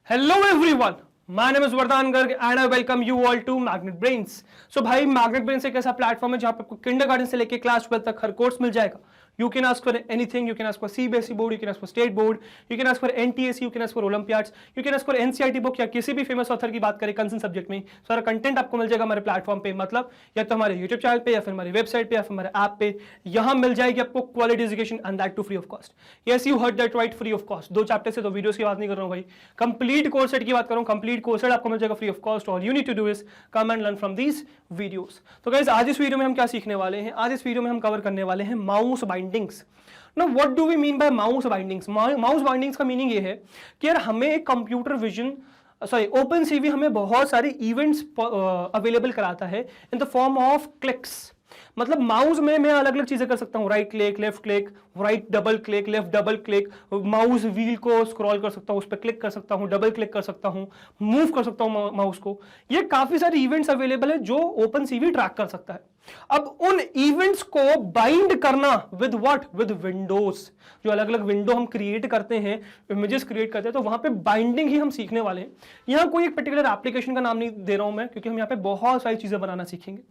Hello everyone, my name is Vardhan Garg and I welcome you all to Magnet Brains. So भाई Magnet Brains एक ऐसा platform है जहां पे आपको किंडरगार्टन से लेके क्लास 12 तक हर कोर्स मिल जाएगा. You can ask for anything. You can ask for CBSE board, you can ask for state board, you can ask for NTSE, you can ask for Olympiads, you can ask for NCERT book या किसी भी famous author की बात करें concern subject में सारा content आपको मिल जाएगा हमारे प्लेटफॉर्म पे. मतलब या तो हमारे यूट्यूब चैनल पे या फिर हमारी वेबसाइट पे या फिर हमारे ऐप पे. यहाँ मिल जाएगी आपको quality education and that too free of cost. Yes you heard that right, free of cost. 2 chapter से 2 वीडियोस की बात नहीं कर रहा हूँ भाई, कंप्लीट कोर्स सेट की बात कर रहा हूँ. कंप्लीट कोर्स सेट आपको मिल जाएगा फ्री ऑफ कॉस्ट. और you need to do is come and learn from these videos. तो गाइस आज इस वीडियो में हम क्या सीखने वाले हैं? आज इस वीडियो में हम कवर करने वाले हैं mouse bindings. Now what do we mean by mouse bindings? Mouse bindings का मीनिंग ये है कि यार हमें एक कंप्यूटर विजन OpenCV हमें बहुत सारे इवेंट्स अवेलेबल कराता है in the form of clicks. मतलब माउस में मैं अलग अलग चीजें कर सकता हूँ. Right click, left click, right double click, left double click, mouse wheel को स्क्रॉल कर सकता हूँ, उस पर क्लिक कर सकता हूँ, डबल क्लिक कर सकता हूँ, मूव कर सकता हूँ माउस को. ये काफी सारे इवेंट्स अवेलेबल है जो OpenCV ट्रैक कर सकता है. अब उन इवेंट्स को बाइंड करना विद व्हाट? With Windows. जो अलग अलग विंडो हम क्रिएट करते हैं, इमेजेस क्रिएट करते हैं, तो वहां पे बाइंडिंग ही हम सीखने वाले हैं. यहां कोई एक पर्टिकुलर एप्लीकेशन का नाम नहीं दे रहा हूं मैं, क्योंकि हम यहां पे बहुत सारी चीजें बनाना सीखेंगे.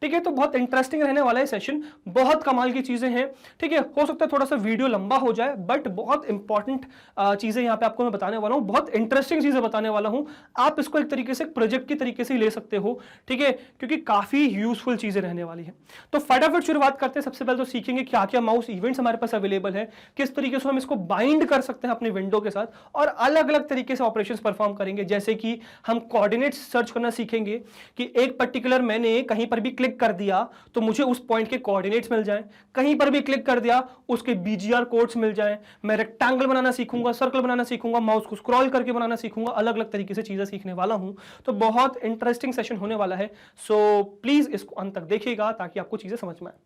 ठीक है, तो बहुत इंटरेस्टिंग रहने वाला है सेशन. बहुत कमाल की चीजें हैं. ठीक है, हो सकता है थोड़ा सा वीडियो लंबा हो जाए, बट बहुत इंपॉर्टेंट चीजें यहां पे आपको मैं बताने वाला हूं. बहुत इंटरेस्टिंग चीजें बताने वाला हूं. आप इसको एक तरीके से प्रोजेक्ट की तरीके से ले सकते हो. ठीक है, क्योंकि काफी यूजफुल चीजें रहने वाली है. तो फटाफट शुरुआत करते हैं. सबसे पहले तो सीखेंगे क्या क्या माउस इवेंट्स हमारे पास अवेलेबल है, किस तरीके से हम इसको बाइंड कर सकते हैं अपने विंडो के साथ, और अलग अलग तरीके से ऑपरेशंस परफॉर्म करेंगे. जैसे कि हम कोऑर्डिनेट्स सर्च करना सीखेंगे कि एक पर्टिकुलर मैंने कहीं पर भी क्लिक कर दिया तो मुझे उस पॉइंट के कोऑर्डिनेट्स मिल जाएं. कहीं पर भी क्लिक कर दिया उसके BGR कोड्स मिल जाएं. मैं रेक्टेंगल बनाना सीखूंगा, सर्कल बनाना सीखूंगा, माउस को स्क्रॉल करके बनाना सीखूंगा. अलग अलग तरीके से चीजें सीखने वाला हूं. तो बहुत इंटरेस्टिंग सेशन होने वाला है. सो प्लीज इसको अंत तक देखिएगा ताकि आपको चीजें समझ में आए.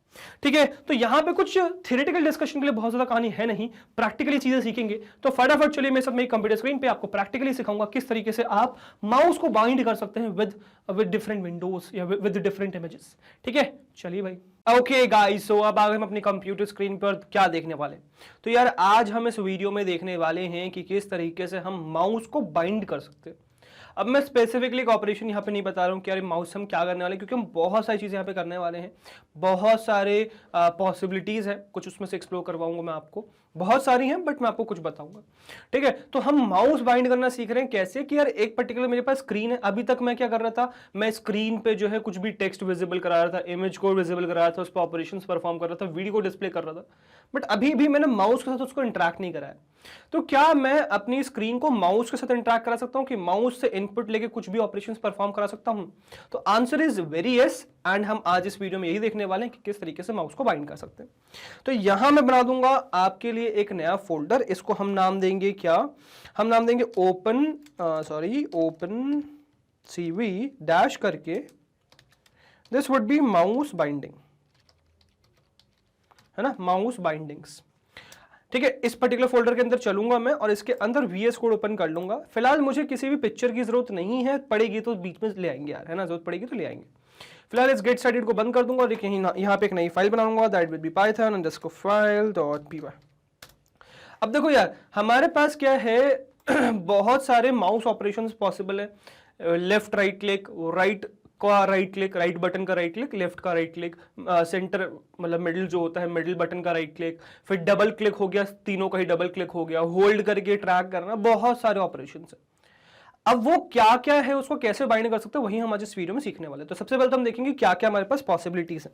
ठीक है, तो यहां पे कुछ थ्योरेटिकल डिस्कशन के लिए बहुत ज्यादा कहानी है नहीं, प्रैक्टिकली चीजें सीखेंगे. तो फटाफट चलिए मेरे साथ मेरी कंप्यूटर स्क्रीन पे आपको प्रैक्टिकली सिखाऊंगा किस तरीके से आप माउस को बाइंड कर सकते हैं विद डिफरेंट विंडोज या विद डिफरेंट इमेजेस. ठीक है, चलिए भाई. ओके गाइस, सो अब आगे हम अपनी कंप्यूटर स्क्रीन पर क्या देखने वाले. तो यार आज हम इस वीडियो में देखने वाले हैं कि किस तरीके से हम माउस को बाइंड कर सकते हैं. अब मैं स्पेसिफिकली एक ऑपरेशन यहाँ पे नहीं बता रहा हूँ कि यार माउस हम क्या करने वाले हैं, क्योंकि हम बहुत सारी चीज़ें यहाँ पे करने वाले हैं. बहुत सारे पॉसिबिलिटीज़ हैं, कुछ उसमें से एक्सप्लोर करवाऊंगा मैं आपको. बहुत सारी हैं बट मैं आपको कुछ बताऊंगा. ठीक है, तो हम माउस बाइंड करना सीख रहे हैं कैसे कि यार एक पर्टिकुलर मेरे पास स्क्रीन है. अभी तक मैं क्या कर रहा था, मैं स्क्रीन पे जो है कुछ भी टेक्स्ट विजिबल करा रहा था, इमेज को विजिबल करा रहा था, उस पर ऑपरेशंस परफॉर्म कर रहा था, वीडियो को डिस्प्ले कर रहा था. बट अभी भी मैंने माउस के साथ उसको इंटरेक्ट नहीं कराया. तो क्या मैं अपनी स्क्रीन को माउस के साथ इंटरेक्ट करा सकता हूं कि माउस से इनपुट लेके कुछ भी ऑपरेशंस परफॉर्म करा सकता हूं? तो answer is very yes. And हम आज इस वीडियो में यही देखने वाले हैं कि किस तरीके से माउस को बाइंड कर सकते हैं. तो यहां मैं बना दूंगा आपके लिए एक नया फोल्डर. इसको हम नाम देंगे क्या? हम नाम देंगे ओपन CV डैश करके this would B mouse binding, है ना, माउस बाइंडिंग्स. ठीक है, इस पर्टिकुलर फोल्डर के अंदर चलूंगा मैं और इसके अंदर VS कोड ओपन कर लूंगा. फिलहाल मुझे किसी भी पिक्चर की जरूरत नहीं है, पड़ेगी तो बीच में ले आएंगे यार, है ना, जरूरत पड़ेगी तो ले आएंगे. फिलहाल इस गेट स्टार्टेड को बंद कर दूंगा और यहाँ पे एक नई फाइल बनाऊंगा. That will be python_file.py. अब देखो यार हमारे पास क्या है बहुत सारे माउस ऑपरेशंस पॉसिबल है. Left right click, right button का राइट क्लिक, लेफ्ट का राइट क्लिक, सेंटर मतलब मिडिल जो होता है मिडिल बटन का राइट क्लिक, फिर डबल क्लिक हो गया, तीनों का ही डबल क्लिक हो गया, होल्ड करके ट्रैक करना, बहुत सारे ऑपरेशंस है. अब वो क्या क्या है, उसको कैसे बाइंड कर सकते हैं, वही हम आज इस वीडियो में सीखने वाले हैं. तो सबसे पहले तो हम देखेंगे क्या क्या हमारे पास पॉसिबिलिटीज है.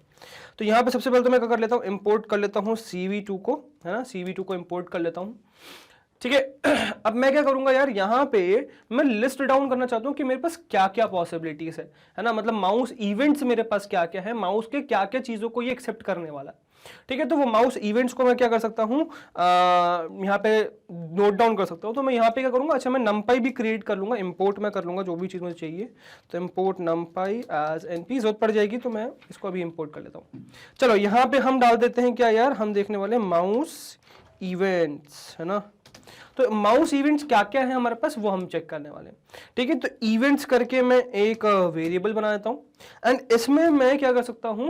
तो यहाँ पे सबसे पहले तो मैं क्या कर लेता हूँ, इंपोर्ट कर लेता हूँ CV2 को, है ना, CV2 को इंपोर्ट कर लेता हूँ. ठीक है, अब मैं क्या करूंगा यार, यहाँ पे मैं लिस्ट डाउन करना चाहता हूँ कि मेरे पास क्या क्या पॉसिबिलिटीज है ना, मतलब माउस इवेंट्स मेरे पास क्या क्या है, माउस के क्या क्या चीजों को ये एक्सेप्ट करने वाला है. ठीक है, तो वो माउस इवेंट्स को मैं क्या कर सकता हूँ, यहाँ पे नोट डाउन कर सकता हूँ. तो मैं यहाँ पे क्या करूंगा, अच्छा मैं numpy भी क्रिएट कर लूंगा, इंपोर्ट मैं कर लूंगा जो भी चीज मुझे चाहिए. तो इंपोर्ट numpy एज NP, जरूरत पड़ जाएगी तो मैं इसको अभी इंपोर्ट कर लेता हूँ. चलो यहाँ पे हम डाल देते हैं क्या यार, हम देखने वाले माउस इवेंट्स, है ना. तो माउस इवेंट्स क्या क्या है हमारे पास वो हम चेक करने वाले हैं. ठीक है, तो इवेंट्स करके मैं एक वेरिएबल बना देता हूँ एंड इसमें मैं क्या कर सकता हूँ,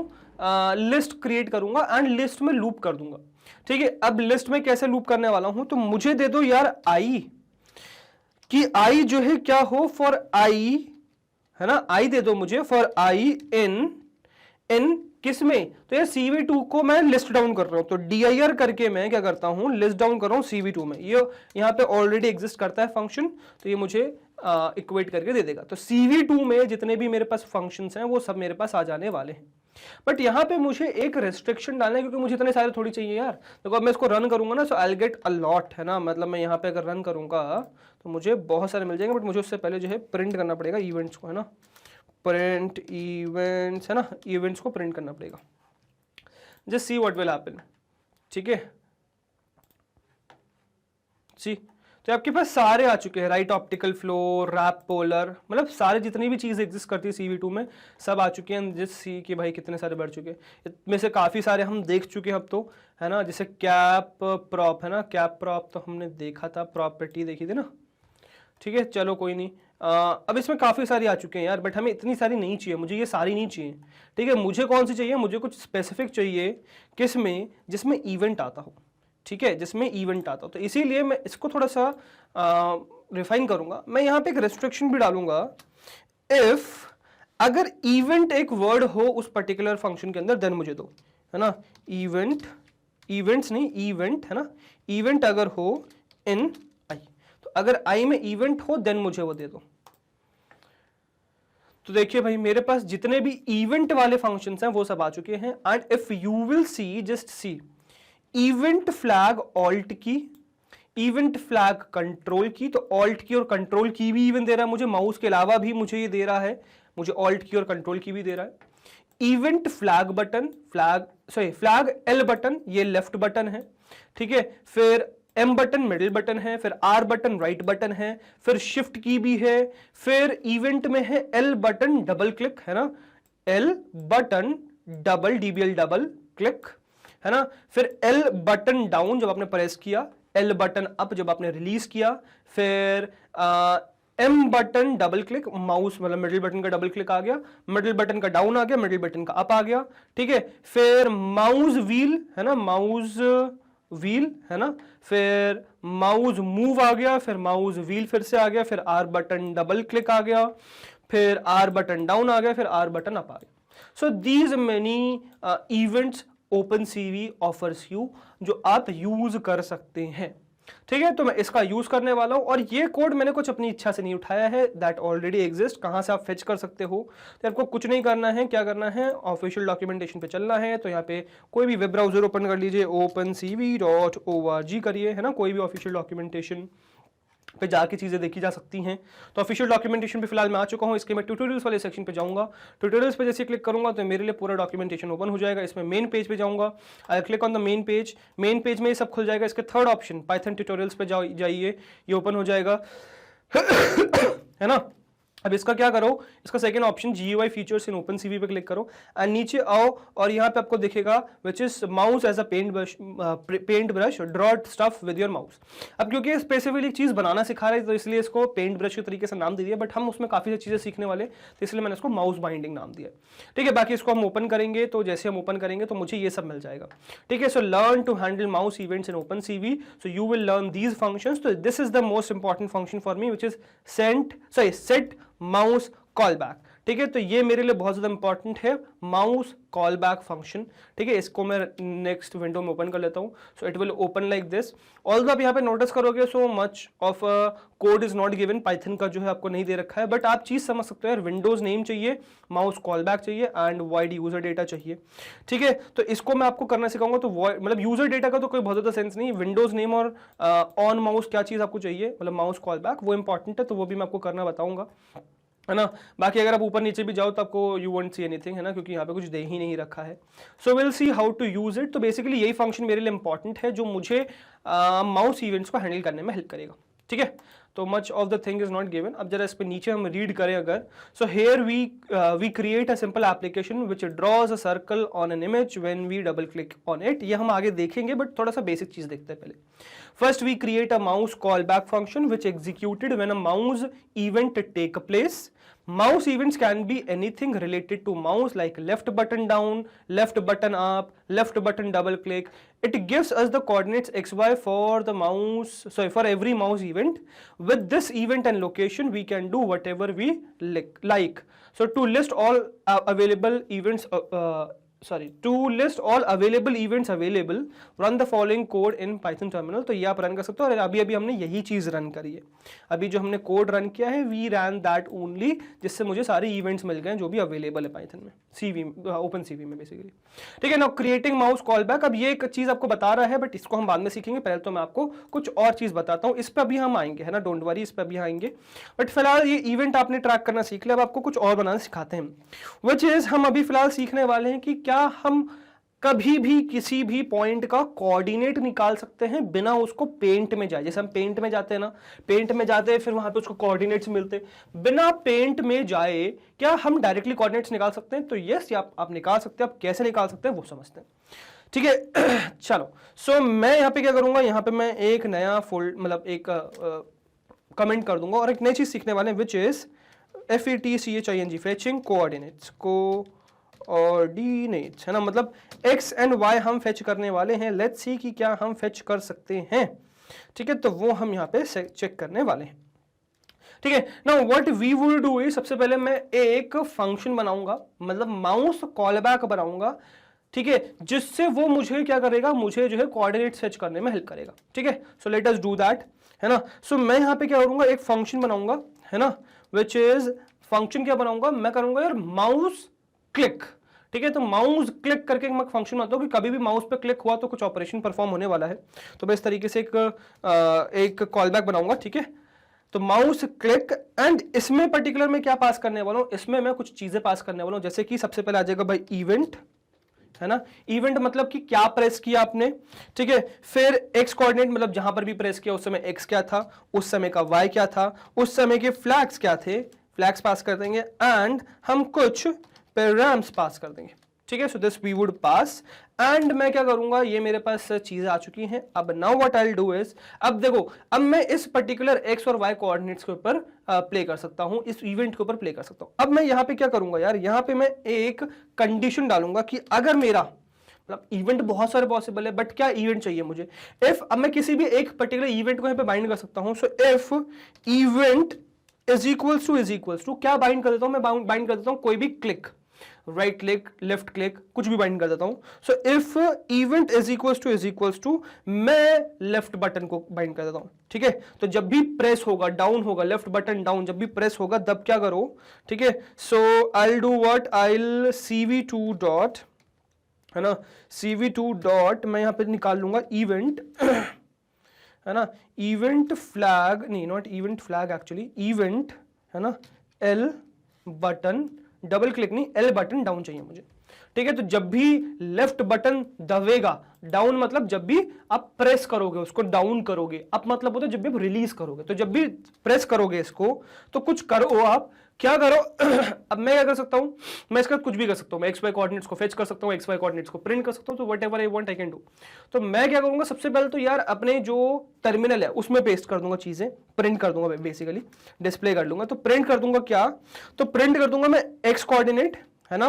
लिस्ट क्रिएट करूंगा एंड लिस्ट में लूप कर दूंगा. ठीक है, अब लिस्ट में कैसे लूप करने वाला हूं, तो मुझे दे दो यार I कि आई जो है क्या हो, फॉर आई, है ना, आई दे दो मुझे फॉर आई इन किस में, तो ये CV2 को मैं लिस्ट डाउन कर रहा हूं, तो dir करके मैं क्या करता हूं, लिस्ट डाउन कर रहा हूं CV2 में। ये यहां पे ऑलरेडी एग्जिस्ट करता है फंक्शन, तो ये मुझे इक्वेट करके दे देगा। तो CV2 में जितने भी मेरे पास फंक्शंस हैं वो सब मेरे पास आ जाने वाले हैं। बट यहाँ पे मुझे एक रेस्ट्रिक्शन डालना है, क्योंकि मुझे इतने सारे थोड़ी चाहिए यार। देखो अब मैं इसको रन करूंगा ना, so I will get a lot, है ना, मतलब मैं यहाँ पे अगर रन करूंगा तो मुझे बहुत सारे मिल जाएंगे, बट मुझे उससे पहले जो है प्रिंट करना पड़ेगा इवेंट्स को, है ना, प्रिंट इवेंट्स, है ना, इवेंट्स को प्रिंट करना पड़ेगा। Just see what will happen, ठीक है, सी। तो आपके पास सारे आ चुके हैं, right optical flow, wrap polar, मतलब सारे जितनी भी चीज़ एग्जिस्ट करती है CV2 में सब आ चुके हैं। जस्ट सी कि भाई कितने सारे बढ़ चुके हैं, इसमें से काफ़ी सारे हम देख चुके हैं अब तो, है ना, जैसे कैप प्रॉप, है ना, कैप प्रॉप तो हमने देखा था, प्रॉपर्टी देखी थी ना, ठीक है, चलो कोई नहीं। अब इसमें काफ़ी सारी आ चुके हैं यार, बट हमें इतनी सारी नहीं चाहिए, मुझे ये सारी नहीं चाहिए, ठीक है। मुझे कौन सी चाहिए, मुझे कुछ स्पेसिफिक चाहिए, किस में, जिसमें इवेंट आता हो, ठीक है, जिसमें इवेंट आता हो। तो इसीलिए मैं इसको थोड़ा सा रिफाइन करूंगा। मैं यहाँ पे एक रेस्ट्रिक्शन भी डालूंगा, इफ अगर इवेंट एक वर्ड हो उस पर्टिकुलर फंक्शन के अंदर देन मुझे दो, है ना, इवेंट, इवेंट्स नहीं इवेंट, है ना, इवेंट अगर हो इन आई, तो अगर आई में इवेंट हो देन मुझे वो दे दो। तो देखिए भाई मेरे पास जितने भी इवेंट वाले फंक्शंस हैं वो सब आ चुके हैं। And if you will see, just see, event flag alt की, इवेंट फ्लैग कंट्रोल की, तो ऑल्ट की और कंट्रोल की भी इवन दे रहा है मुझे, माउस के अलावा भी मुझे ये दे रहा है, मुझे ऑल्ट की और कंट्रोल की भी दे रहा है। Event flag button, flag L button ये लेफ्ट बटन है, ठीक है, फिर एम बटन मिडिल बटन है, फिर आर बटन राइट बटन है, फिर शिफ्ट की भी है, फिर इवेंट में है एल बटन डबल क्लिक, है ना, L button double DBL double click, है ना, फिर एल बटन डाउन जब आपने प्रेस किया, एल बटन अप जब आपने रिलीज किया, फिर M button double click, mouse मतलब मिडिल बटन का डबल क्लिक आ गया, मिडिल बटन का डाउन आ गया, मिडिल बटन का अप आ गया, ठीक है, फिर माउस व्हील, है ना, माउस व्हील, है ना, फिर माउस मूव आ गया, फिर माउस व्हील फिर से आ गया, फिर आर बटन डबल क्लिक आ गया, फिर आर बटन डाउन आ गया, फिर आर बटन अप आ गया। So these many events OpenCV offers you, जो आप यूज कर सकते हैं, ठीक है। तो मैं इसका यूज करने वाला हूं, और ये कोड मैंने कुछ अपनी इच्छा से नहीं उठाया है, दैट ऑलरेडी एग्जिस्ट, कहां से आप फेच कर सकते हो। तो आपको कुछ नहीं करना है, क्या करना है, ऑफिशियल डॉक्यूमेंटेशन पे चलना है। तो यहाँ पे कोई भी वेब ब्राउजर ओपन कर लीजिए, opencv.org करिए, है ना, कोई भी ऑफिशियल डॉक्यूमेंटेशन पे जाके चीज़ें देखी जा सकती हैं। तो ऑफिशियल डॉक्यूमेंटेशन पे फिलहाल मैं आ चुका हूँ, इसके मैं ट्यूटोरियल्स वाले सेक्शन पे जाऊंगा। ट्यूटोरियल्स पे जैसे क्लिक करूंगा तो मेरे लिए पूरा डॉक्यूमेंटेशन ओपन हो जाएगा। इसमें मेन पेज पे जाऊंगा, आई click on the main page, main page में ये सब खुल जाएगा। इसके थर्ड ऑप्शन पाइथन ट्यूटोरियल्स पे जाइए, ये ओपन हो जाएगा है ना। अब इसका क्या करो, इसका second option GUI features in OpenCV पे क्लिक करो, एंड नीचे आओ और यहाँ पे आपको दिखेगा which is mouse as a paint brush, draw stuff with your mouse. अब क्योंकि स्पेसिफिकली चीज बनाना सिखा रहे हैं तो इसलिए इसको पेंट ब्रश के तरीके से नाम दे दिया, बट हम उसमें काफी सारी चीजें सीखने वाले तो इसलिए मैंने इसको माउस बाइंडिंग नाम दिया, ठीक है। बाकी इसको हम ओपन करेंगे, तो जैसे हम ओपन करेंगे तो मुझे ये सब मिल जाएगा, ठीक है। So learn to handle mouse events in OpenCV, so you will learn these functions. तो this is the most important function for me which is set mouse call back, ठीक है। तो ये मेरे लिए बहुत ज्यादा इंपॉर्टेंट है, माउस कॉल बैक फंक्शन, ठीक है। इसको मैं नेक्स्ट विंडो में ओपन कर लेता हूं, so it will open like this. Although आप यहाँ पे नोटिस करोगे so much of code is not given, Python का जो है आपको नहीं दे रखा है, बट आप चीज समझ सकते हो यार, विंडोज नेम चाहिए, माउस कॉल बैक चाहिए एंड वाइड यूजर डेटा चाहिए, ठीक है। तो इसको मैं आपको करना सिखाऊंगा। तो मतलब यूजर डेटा का तो कोई बहुत ज्यादा सेंस नहीं, विंडोज नेम और ऑन माउस क्या चीज आपको चाहिए, मतलब माउस कॉल बैक, वो इंपॉर्टेंट है, तो वो भी मैं आपको करना बताऊंगा, है ना। बाकी अगर आप ऊपर नीचे भी जाओ तो आपको यू वोंट सी एनीथिंग, है ना, क्योंकि यहाँ पे कुछ दे ही नहीं रखा है। So will see how to use it. तो बेसिकली यही फंक्शन मेरे लिए इंपॉर्टेंट है जो मुझे माउस इवेंट्स को हैंडल करने में हेल्प करेगा, ठीक है। तो much of the thing is not given. अब जरा इस पे नीचे हम रीड करें अगर, so here we create a simple application which draws a circle on an image when we double click on it. ये हम आगे देखेंगे, बट थोड़ा सा बेसिक चीज देखते हैं पहले। First we create a mouse call back function which executed when a mouse event take place. Mouse events can be anything related to mouse, like left button down, left button up, left button double click. It gives us the coordinates xy for the mouse, sorry, for every mouse event with this event and location we can do whatever we like. So to list all available events to list all available events available, run the following code in Python terminal. तो ये आप run कर सकते हो, और अभी अभी हमने यही चीज रन करी है। अभी जो हमने कोड रन किया है वी रैन दैट ओनली, जिससे मुझे सारे इवेंट्स मिल गए जो भी अवेलेबल है पाइथन में, सीवी ओपन सीवी में बेसिकली। ठीक है, now creating mouse call back. अब ये एक चीज आपको बता रहा है बट इसको हम बाद में सीखेंगे, पहले तो मैं आपको कुछ और चीज बताता हूँ, इस पर अभी हम आएंगे, है ना, डोंट वरी, इस पर अभी आएंगे। बट फिलहाल ये इवेंट आपने ट्रैक करना सीख लिया, अब आपको कुछ और बनाना सिखाते हैं, विच इज हम अभी फिलहाल सीखने वाले हैं कि क्या हम कभी भी किसी भी पॉइंट का कोऑर्डिनेट निकाल सकते हैं बिना उसको पेंट में जाए। जैसे हम पेंट में जाते हैं ना, पेंट में जाते हैं फिर वहां पे उसको कोऑर्डिनेट्स मिलते हैं, बिना पेंट में जाए क्या हम डायरेक्टली कोऑर्डिनेट्स निकाल सकते हैं? तो यस, आप निकाल सकते हैं। आप कैसे निकाल सकते हैं वो समझते हैं, ठीक है। चलो, सो मैं यहाँ पे क्या करूंगा, यहाँ पे मैं एक नया फोल्ड मतलब एक कमेंट कर दूंगा और एक नई चीज सीखने वाले हैं, which is FETCHING, fetching coordinates, coordinates, है ना, मतलब x एंड y हम फेच करने वाले हैं। लेट्स सी कि क्या हम फेच कर सकते हैं, ठीक है, तो वो हम यहाँ पे चेक करने वाले हैं, ठीक है। Now what we will do is, सबसे पहले मैं एक फंक्शन बनाऊंगा, मतलब माउस कॉलबैक बनाऊंगा, ठीक है, जिससे वो मुझे क्या करेगा, मुझे जो है कोऑर्डिनेट सर्च करने में हेल्प करेगा, ठीक है। So let us do that, है ना। सो मैं यहाँ पे क्या करूंगा, एक फंक्शन बनाऊंगा, है ना, विच इज फंक्शन क्या बनाऊंगा, मैं करूंगा यार माउस क्लिक, ठीक है। तो माउस क्लिक करके मैं फंक्शन बनाता हूं कि कभी भी माउस पे क्लिक हुआ तो कुछ ऑपरेशन परफॉर्म होने वाला है, तो मैं इस तरीके से एक कॉलबैक बनाऊंगा, ठीक है। तो माउस क्लिक, एंड इसमें पर्टिकुलर में क्या पास करने वाला हूं, इसमें मैं कुछ चीजें पास करने वाला हूं, जैसे कि सबसे पहले आ जाएगा भाई इवेंट, है ना। इवेंट मतलब कि क्या प्रेस किया आपने, ठीक है। फिर एक्स कोऑर्डिनेट मतलब जहां पर भी प्रेस किया उस समय एक्स क्या था, उस समय का वाई क्या था, उस समय के फ्लैग्स क्या थे, फ्लैग्स पास कर देंगे, एंड हम कुछ पैराम्स पास कर देंगे, ठीक है। So this we would pass, and मैं क्या करूंगा, ये मेरे पास चीजें आ चुकी हैं। अब now what I will do is, अब देखो, अब मैं इस पर्टिकुलर एक्स और वाई कोऑर्डिनेट्स के ऊपर प्ले कर सकता हूं, इस इवेंट के ऊपर प्ले कर सकता हूं। अब मैं यहां पे क्या करूंगा यार, यहां पे मैं एक कंडीशन डालूंगा कि अगर मेरा मतलब इवेंट बहुत सारे पॉसिबल है, बट क्या इवेंट चाहिए मुझे, इफ, अब मैं किसी भी एक पर्टिकुलर इवेंट को यहां पे बाइंड कर सकता हूं। So if event is equals to क्या बाइंड कर देता हूं मैं, बाइंड कर देता हूं कोई भी click, right click, left click, कुछ भी बाइंड कर देता हूं। So if event is equals to मैं लेफ्ट बटन को बाइंड कर देता हूं, ठीक है। तो जब भी प्रेस होगा, डाउन होगा, लेफ्ट बटन डाउन, जब भी प्रेस होगा तब क्या करो, ठीक है। So I do what, I CV2 dot, है ना, CV2 डॉट, मैं यहां पे निकाल लूंगा इवेंट, है ना, इवेंट फ्लैग, नहीं not event flag actually, event, है ना, L बटन, डबल क्लिक नहीं, L बटन डाउन चाहिए मुझे, ठीक है। तो जब भी लेफ्ट बटन दबेगा, डाउन मतलब जब भी आप प्रेस करोगे उसको, डाउन करोगे, अप मतलब होता है जब भी आप रिलीज करोगे, तो जब भी प्रेस करोगे इसको तो कुछ करो, आप क्या करो। अब मैं क्या कर सकता हूं, मैं इसका कुछ भी कर सकता हूं, मैं एक्स वाई कोऑर्डिनेट्स को फेच कर सकता हूं, एक्स वाई कोऑर्डिनेट्स को प्रिंट कर सकता हूं, तो whatever I want I can do. तो मैं क्या करूंगा, सबसे पहले तो यार अपने जो टर्मिनल है उसमें पेस्ट कर दूंगा चीजें, प्रिंट कर दूंगा, बेसिकली डिस्प्ले कर लूंगा। तो प्रिंट कर दूंगा क्या, तो प्रिंट कर दूंगा मैं एक्स कोऑर्डिनेट, है ना,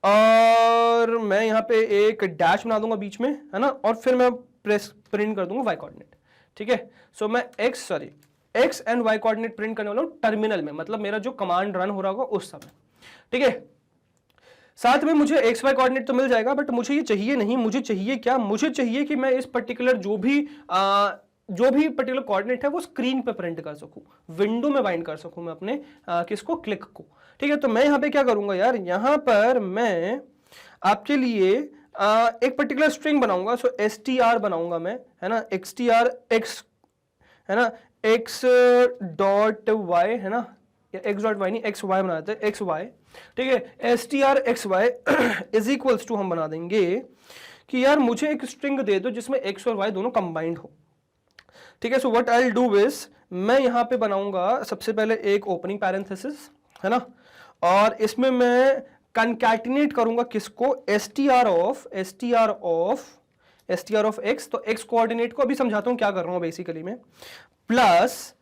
और मैं यहाँ पे एक डैश बना दूंगा बीच में, है ना, और फिर मैं प्रिंट कर दूंगा वाई कोऑर्डिनेट, ठीक है। सो मैं X and Y coordinate print करने वाला हूं टर्मिनल में, मतलब मेरा जो कमांड रन हो रहा होगा उस समय, ठीक है। साथ में मुझे एक्स वाई कोऑर्डिनेट तो मिल जाएगा, बट मुझे ये चाहिए नहीं, मुझे चाहिए क्या, मुझे चाहिए कि मैं इस पर्टिकुलर जो भी पर्टिकुलर कोऑर्डिनेट है वो स्क्रीन पे प्रिंट कर सकूं, विंडो में बाइंड कर सकूं मैं अपने किसको, क्लिक को, ठीक है। तो मैं यहां पे क्या करूंगा यार, यहां पर मैं आपके लिए एक पर्टिकुलर स्ट्रिंग बनाऊंगा। सो str बनाऊंगा मैं, है ना, str x, है ना, x डॉट y, है ना, x डॉट y नहीं, x y बनाते हैं, x y, ठीक है। str x y is equals to हम बना देंगे कि यार मुझे एक स्ट्रिंग दे दो जिसमें x और y दोनों कंबाइंड हो, ठीक है। So what I will do is, मैं यहां पे बनाऊंगा सबसे पहले एक ओपनिंग पैरेंथेसिस, है ना, और इसमें मैं कंकैटिनेट करूंगा किसको, str ऑफ x, तो x कोऑर्डिनेट को अभी समझाता हूं क्या कर रहा हूं बेसिकली में, प्लस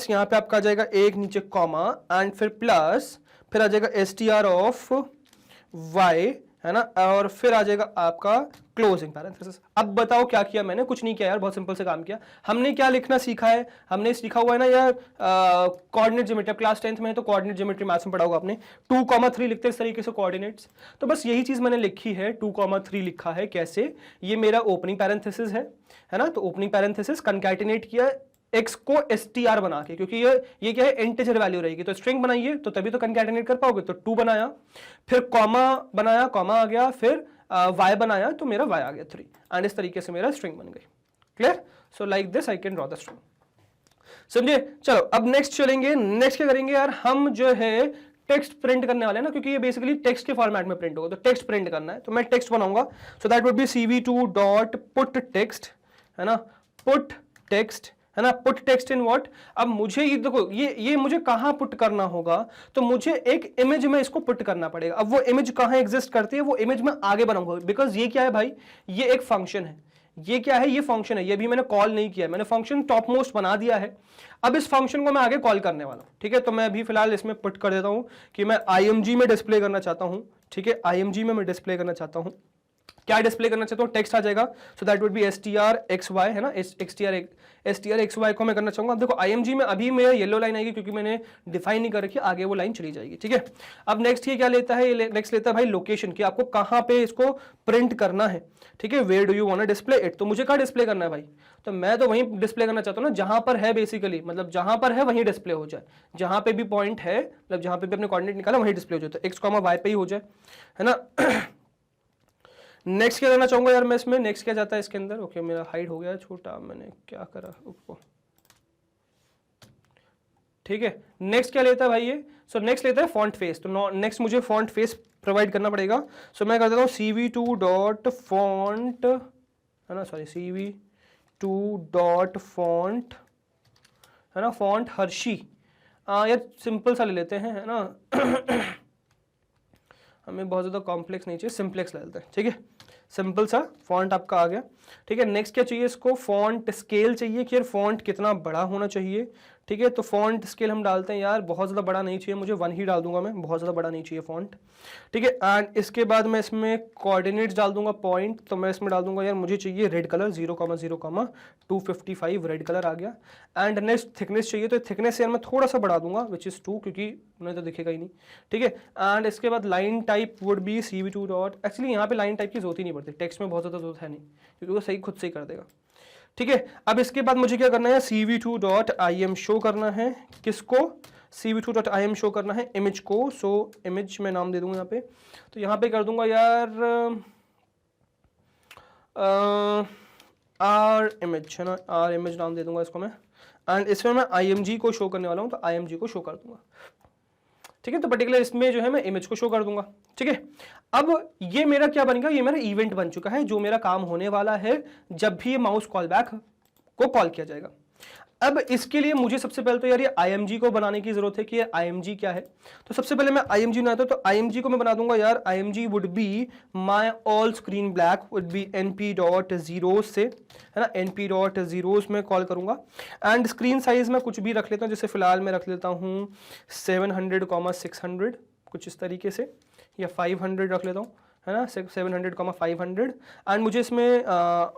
यहां पे आपका आ जाएगा एक नीचे कॉमा, एंड फिर प्लस, फिर आ जाएगा str ऑफ y, है ना, और फिर आ जाएगा आपका क्लोजिंग पैरेंथेसिस। अब बताओ क्या किया मैंने? कुछ नहीं किया यार, बहुत सिंपल से काम किया। हमने क्या लिखना सीखा है? हमने सीखा हुआ है ना यार कोऑर्डिनेट ज्योमेट्री। क्लास 10th में तो कोऑर्डिनेट ज्योमेट्री मैथ्स में पढ़ा होगा आपने, 2,3 लिखते हैं इस तरीके से कोऑर्डिनेट्स। तो बस यही चीज मैंने लिखी है, 2,3 लिखा है। कैसे? ये मेरा ओपनिंग पैरेंथेसिस है ना, तो ओपनिंग पैरेंथेसिस कंकैटिनेट किया x को str बना के, क्योंकि ये क्या है, इंटीजर वैल्यू रहेगी, तो स्ट्रिंग बनाइए तो तभी तो कंकैटिनेट कर पाओगे। तो 2 बनाया, फिर कॉमा बनाया, कॉमा आ गया, फिर y बनाया तो मेरा y आ गया 3, एंड इस तरीके से मेरा स्ट्रिंग बन गई। Clear? So like this I can draw the string. समझे? चलो अब नेक्स्ट चलेंगे। नेक्स्ट क्या करेंगे यार, हम जो है टेक्स्ट प्रिंट करने वाले हैं ना, क्योंकि ये बेसिकली टेक्स्ट के फॉर्मेट में प्रिंट होगा, तो टेक्स्ट प्रिंट करना है। तो मैं टेक्स्ट बनाऊंगा, so that would be cv2 dot put text, है ना, पुट टेक्स्ट, है ना, पुट टेक्स्ट इन व्हाट। अब मुझे ये देखो, ये मुझे कहां पुट करना होगा, तो मुझे एक इमेज में इसको पुट करना पड़ेगा। अब वो इमेज कहां एग्जिस्ट करती है, वो इमेज में आगे बनाऊंगा, बिकॉज ये क्या है भाई, ये एक फंक्शन है। ये क्या है? ये फंक्शन है, ये भी मैंने कॉल नहीं किया, मैंने फंक्शन टॉप मोस्ट बना दिया है। अब इस फंक्शन को मैं आगे कॉल करने वाला हूं, ठीक है। तो मैं अभी फिलहाल इसमें पुट कर देता हूं कि मैं img में डिस्प्ले करना चाहता हूं, ठीक है, img में मैं डिस्प्ले करना चाहता हूं। क्या डिस्प्ले करना चाहता हूँ? टेक्स्ट आ जाएगा, so that would B strxy, है ना, strxy को मैं करना चाहूंगा। अब देखो img में अभी मेरा येलो लाइन आएगी क्योंकि मैंने डिफाइन नहीं कर रखी, आगे वो लाइन चली जाएगी, ठीक है। अब नेक्स्ट ये क्या लेता है? नेक्स्ट लेता है भाई लोकेशन, कि आपको कहां पे इसको प्रिंट करना है, ठीक है। Where do you want to display it? तो मुझे कहाँ डिस्प्ले करना है भाई? तो मैं तो वहीं डिस्प्ले करना चाहता हूँ ना जहां पर है, बेसिकली मतलब जहां पर है वहीं डिस्प्ले हो जाए, जहां पे भी पॉइंट है, मतलब जहां पे भी अपने कोऑर्डिनेट निकाला वहीं डिस्प्ले हो जाए, तो x, y पे ही हो जाए, है ना। नेक्स्ट क्या करना चाहूंगा यार मैं इसमें? नेक्स्ट क्या जाता है इसके अंदर? ओके, मेरा हाइड हो गया छोटा, मैंने क्या करा उसको, ठीक है। नेक्स्ट क्या लेता है भाई ये? सो नेक्स्ट लेता है फॉन्ट फेस। तो नेक्स्ट मुझे फॉन्ट फेस प्रोवाइड करना पड़ेगा। सो मैं कर देता हूँ cv2 डॉट फॉन्ट, है ना, सॉरी cv2 डॉट फॉन्ट, है ना, फॉन्ट हर्षी। यार सिंपल सा ले लेते हैं, है ना। हमें बहुत ज़्यादा कॉम्प्लेक्स नहीं चाहिए, सिंप्लेक्स ले लेते हैं, ठीक है। सिंपल सा फॉन्ट आपका आ गया, ठीक है। नेक्स्ट क्या चाहिए इसको? फॉन्ट स्केल चाहिए कि यार फॉन्ट कितना बड़ा होना चाहिए, ठीक है। तो फॉन्ट स्केल हम डालते हैं यार, बहुत ज़्यादा बड़ा नहीं चाहिए मुझे, 1 ही डाल दूंगा मैं, बहुत ज़्यादा बड़ा नहीं चाहिए फॉन्ट, ठीक है। एंड इसके बाद मैं इसमें कोऑर्डिनेट्स डाल दूंगा, पॉइंट, तो मैं इसमें डाल दूंगा यार मुझे चाहिए रेड कलर, 0,0,255 रेड कलर आ गया। एंड नेक्स्ट थिकनेस चाहिए, तो थिकनेस यार मैं थोड़ा सा बढ़ा दूंगा, विच इज़ 2, क्योंकि उन्हें तो दिखेगा ही नहीं, ठीक है। एंड इसके बाद line type would be cv2 dot, actually यहाँ पे लाइन टाइप की जरूरत ही नहीं पड़ती, टेक्स्ट में बहुत ज़्यादा जरूरत है नहीं, क्योंकि वो सही खुद से ही कर देगा, ठीक है। अब इसके बाद मुझे क्या करना है? cv2 डॉट im शो करना है, किसको? cv2 डॉट im शो करना है इमेज को। सो इमेज में नाम दे दूंगा यहाँ पे, तो यहाँ पे कर दूंगा यार r इमेज, है ना, r इमेज नाम दे दूंगा इसको मैं। एंड इसमें मैं img को शो करने वाला हूँ, तो img को शो कर दूंगा, ठीक है। तो पर्टिकुलर इसमें जो है मैं इमेज को शो कर दूंगा, ठीक है। अब ये मेरा क्या बनेगा? ये मेरा इवेंट बन चुका है, जो मेरा काम होने वाला है जब भी ये माउस कॉल बैक को कॉल किया जाएगा। अब इसके लिए मुझे सबसे पहले तो यार ये img को बनाने की जरूरत है कि ये img क्या है। तो सबसे पहले मैं img बनाता हूं, तो img को मैं बना दूंगा यार, img would be my all screen black would be np dot zeros से, है ना, np डॉट जीरोस में कॉल करूंगा। एंड स्क्रीन साइज में कुछ भी रख लेता हूँ, जैसे फिलहाल मैं रख लेता हूँ 700,600 कुछ इस तरीके से, या 500 रख लेता हूँ, है ना, 700,500। एंड मुझे इसमें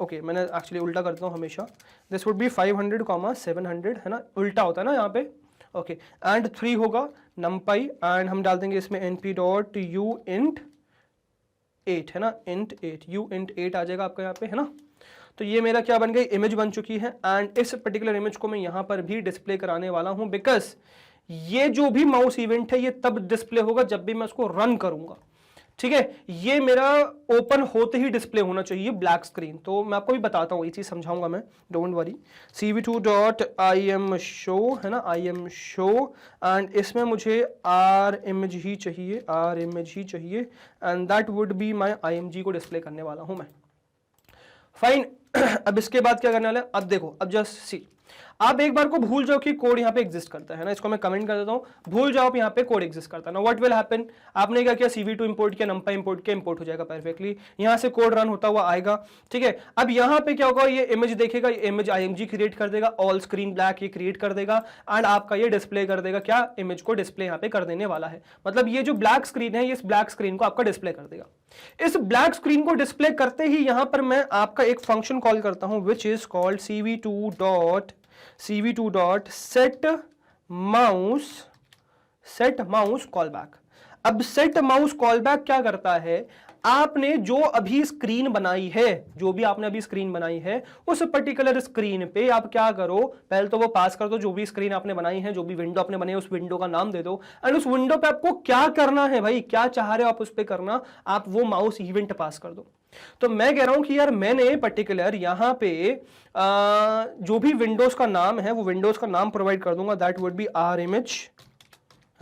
ओके मैंने एक्चुअली उल्टा करता हूँ हमेशा, दिस वुड बी 500,700, है ना, उल्टा होता है ना यहाँ पे, ओके। एंड 3 होगा numpy, एंड हम डाल देंगे इसमें np डॉट uint 8, है ना, int 8, uint 8 आ जाएगा आपका यहाँ पे, है ना। तो ये मेरा क्या बन गई? इमेज बन चुकी है। एंड इस पर्टिकुलर इमेज को मैं यहाँ पर भी डिस्प्ले कराने वाला हूँ, बिकॉज ये जो भी माउस इवेंट है ये तब डिस्प्ले होगा जब भी मैं उसको रन करूंगा, ठीक है। ये मेरा ओपन होते ही डिस्प्ले होना चाहिए ब्लैक स्क्रीन। तो मैं आपको भी बताता हूँ, ये चीज समझाऊंगा मैं, don't worry. cv2 dot im show, है ना, im शो, एंड इसमें मुझे r इमेज ही चाहिए, r इमेज ही चाहिए, and that would be my img को डिस्प्ले करने वाला हूं मैं, फाइन। अब इसके बाद क्या करने वाला है? अब देखो, अब जस्ट सी, आप एक बार को भूल जाओ कि कोड यहाँ पे एग्जिस्ट करता है ना, इसको मैं कमेंट कर देता हूँ, भूल जाओ यहाँ पे कोड एग्जिस्ट करता है ना। व्हाट विल हैपन, आपने क्या किया, CV2 इंपोर्ट किया, numpy इंपोर्ट किया, इंपोर्ट हो जाएगा परफेक्टली, यहाँ से कोड रन होता हुआ आएगा। ठीक है, अब यहाँ पे क्या होगा, ये इमेज देखेगा, ये इमेज IMG क्रिएट कर देगा, ऑल स्क्रीन ब्लैक ये क्रिएट कर देगा एंड आपका ये डिस्प्ले कर देगा, क्या इमेज को डिस्प्ले यहाँ पे कर देने वाला है। मतलब ये जो ब्लैक स्क्रीन है, इस ब्लैक स्क्रीन को आपका डिस्प्ले कर देगा। इस ब्लैक स्क्रीन को डिस्प्ले करते ही यहां पर मैं आपका एक फंक्शन कॉल करता हूं which is called set mouse callback। अब set mouse callback क्या करता है, आपने जो अभी स्क्रीन बनाई है, जो भी आपने अभी स्क्रीन बनाई है, उस पर्टिकुलर स्क्रीन पे आप क्या करो, पहले तो वो पास कर दो, जो भी स्क्रीन आपने बनाई है, जो भी विंडो आपने बनाई है, उस विंडो का नाम दे दो एंड उस विंडो पे आपको क्या करना है भाई, क्या चाह रहे हो आप उस पे करना, आप वो माउस इवेंट पास कर दो। तो मैं कह रहा हूं कि यार मैंने पर्टिकुलर यहां पे जो भी विंडोज का नाम है, वो विंडोज का नाम प्रोवाइड कर दूंगा, that would be our image,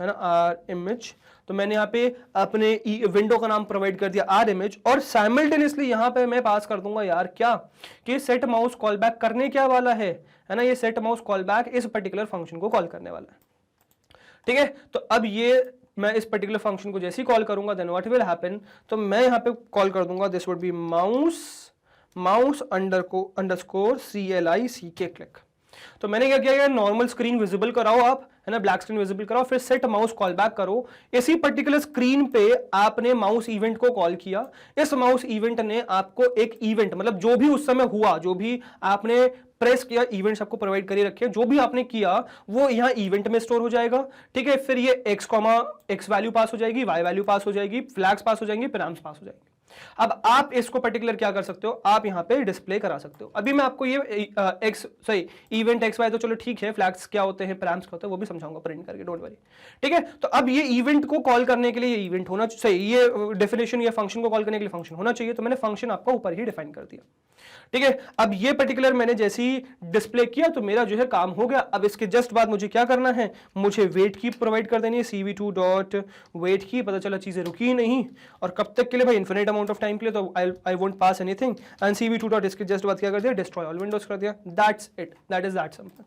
है ना, आर इमेज। तो मैंने यहाँ पे अपने विंडो का नाम प्रोवाइड कर दिया आर इमेज, और साइमल्टेनियसली यहाँ पे मैं पास कर दूंगा यार क्या, कि सेट माउस कॉल बैक करने क्या वाला है ना, ये सेट माउस कॉल बैक इस पर्टिकुलर फंक्शन को कॉल करने वाला है। ठीक है, तो अब ये मैं इस पर्टिकुलर फंक्शन को जैसे ही कॉल करूंगा, देन व्हाट विल हैपन, तो मैं यहाँ पे कॉल कर दूंगा, this would B mouse underscore CLICK click. तो मैंने क्या किया, नॉर्मल स्क्रीन विजिबल कराओ आप, है ना, ब्लैक स्क्रीन विजिबल कराओ, फिर सेट माउस कॉल बैक करो। इसी पर्टिकुलर स्क्रीन पे आपने माउस इवेंट को कॉल किया, इस माउस इवेंट ने आपको एक इवेंट, मतलब जो भी उस समय हुआ, जो भी आपने प्रेस किया, इवेंट्स आपको प्रोवाइड करिए रखे, जो भी आपने किया वो यहाँ इवेंट में स्टोर हो जाएगा। ठीक है, फिर ये x वैल्यू पास हो जाएगी, y वैल्यू पास हो जाएगी, फ्लैग्स पास हो जाएंगे, पैराम्स पास हो जाएंगे। अब आप इसको पर्टिकुलर क्या कर सकते हो, आप यहां पे डिस्प्ले करा सकते हो। अभी मैं आपको ये इवेंट एक्स वाई तो चलो ठीक है, फ्लैग्स क्या होते हैं, पैराम्स क्या होते हैं, वो भी समझाऊंगा प्रिंट करके, डोंट वरी। ठीक है, तो अब ये इवेंट को कॉल करने के लिए ये इवेंट होना चाहिए, ये डेफिनेशन या फंक्शन को कॉल करने के लिए फंक्शन होना चाहिए, तो मैंने फंक्शन आपका ऊपर ही डिफाइन कर दिया। ठीक है, अब ये पर्टिकुलर मैंने जैसे ही डिस्प्ले किया तो मेरा जो है काम हो गया। अब इसके जस्ट बाद मुझे क्या करना है, मुझे वेट की प्रोवाइड कर देनी है, CV2 डॉट वेट की। पता चला चीजें रुकी नहीं, और कब तक के लिए भाई, इन्फिनिट अमाउंट ऑफ टाइम के लिए, तो I won't pass anything and CV2 dot इसके जस्ट बाद क्या कर दिया, डिस्ट्रॉय ऑल विंडोज कर दिया। That's it, that is that simple.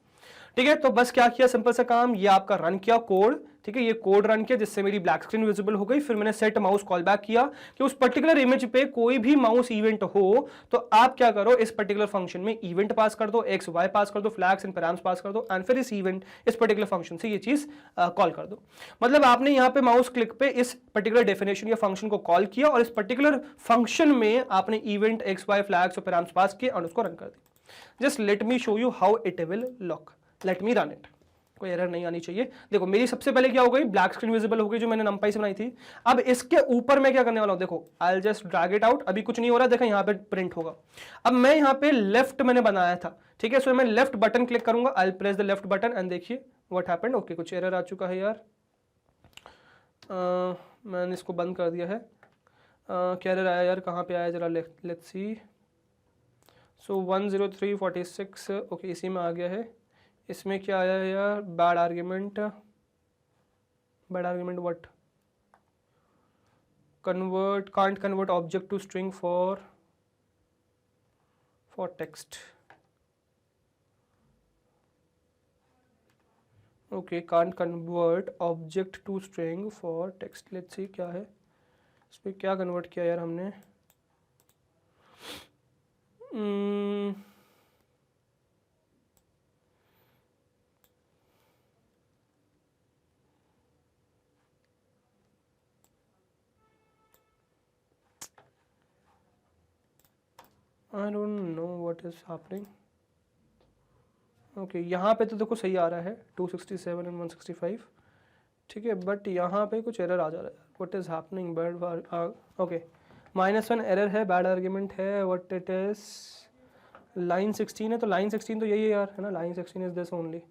ठीक है, तो बस क्या किया, सिंपल सा काम, ये आपका रन किया कोड। ठीक है, ये कोड रन किया जिससे मेरी ब्लैक स्क्रीन विजिबल हो गई। फिर मैंने सेट माउस कॉल बैक किया कि उस पर्टिकुलर इमेज पे कोई भी माउस इवेंट हो तो आप क्या करो, इस पर्टिकुलर फंक्शन में इवेंट पास कर दो, एक्स वाई पास कर दो, फ्लैग्स एंड पैराम्स पास कर दो, एंड फिर इस इवेंट, इस पर्टिकुलर फंक्शन से ये चीज कॉल कर दो। मतलब आपने यहाँ पे माउस क्लिक पे इस पर्टिकुलर डेफिनेशन या फंक्शन को कॉल किया, और इस पर्टिकुलर फंक्शन में आपने इवेंट एक्स वाई फ्लैग्स और पैराम्स पास किए और उसको रन कर दिया। Just let me show you how it will look, late me run it. कोई एरर नहीं आनी चाहिए। देखो मेरी सबसे पहले क्या हो गई, ब्लैक स्क्रीन विजिबल हो गई जो मैंने numpy से बनाई थी। अब इसके ऊपर मैं क्या करने वाला हूं, देखो आई will just drag it out, अभी कुछ नहीं हो रहा, देखो यहाँ पे प्रिंट होगा। अब मैं यहाँ पे लेफ्ट मैंने बनाया था, ठीक है, सो मैं लेफ्ट बटन क्लिक करूंगा, I will press the left button and देखिए व्हाट हैपेंड। ओके, कुछ एरर आ चुका है यार, मैंने इसको बंद कर दिया है। क्या एरर आया यार, कहाँ पे आया जरा लेट्स सी। सो 10346, ओके इसी में आ गया है। इसमें क्या आया है यार, bad argument what, can't convert object to string for text. Okay, can't convert object to string for text. Let's see क्या है, इस पर क्या कन्वर्ट किया यार हमने। I don't know what is happening. Okay, यहाँ पे तो देखो सही आ रहा है 267 and 165, ठीक है, बट यहाँ पे कुछ एरर आ जा रहा है। What is happening, bad, okay -1 error है, बैड आर्ग्यूमेंट है, व्हाट इट इज, लाइन 16 है, तो लाइन 16 तो यही है यार, है ना, लाइन 16 इज दिस ओनली,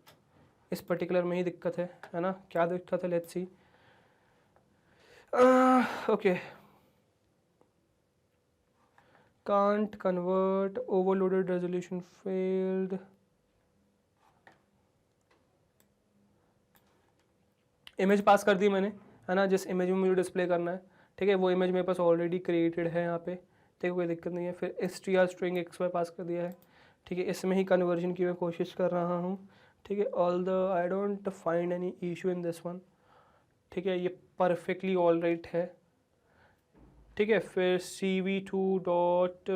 इस पर्टिकुलर में ही दिक्कत है ना, क्या दिक्कत है, let's see. Okay, can't convert, overloaded resolution failed, image pass कर दी मैंने, है ना, जिस इमेज में मुझे डिस्प्ले करना है, ठीक है, वो इमेज मेरे पास ऑलरेडी क्रिएटेड है यहाँ पे, ठीक है, कोई दिक्कत नहीं है। फिर str स्ट्रिंग xy पास कर दिया है, ठीक है, इसमें ही कन्वर्जन की मैं कोशिश कर रहा हूँ। ठीक है, all the I don't find any issue in this one. ठीक है, ये परफेक्टली ऑल राइट है। ठीक है, फिर CV2 डॉट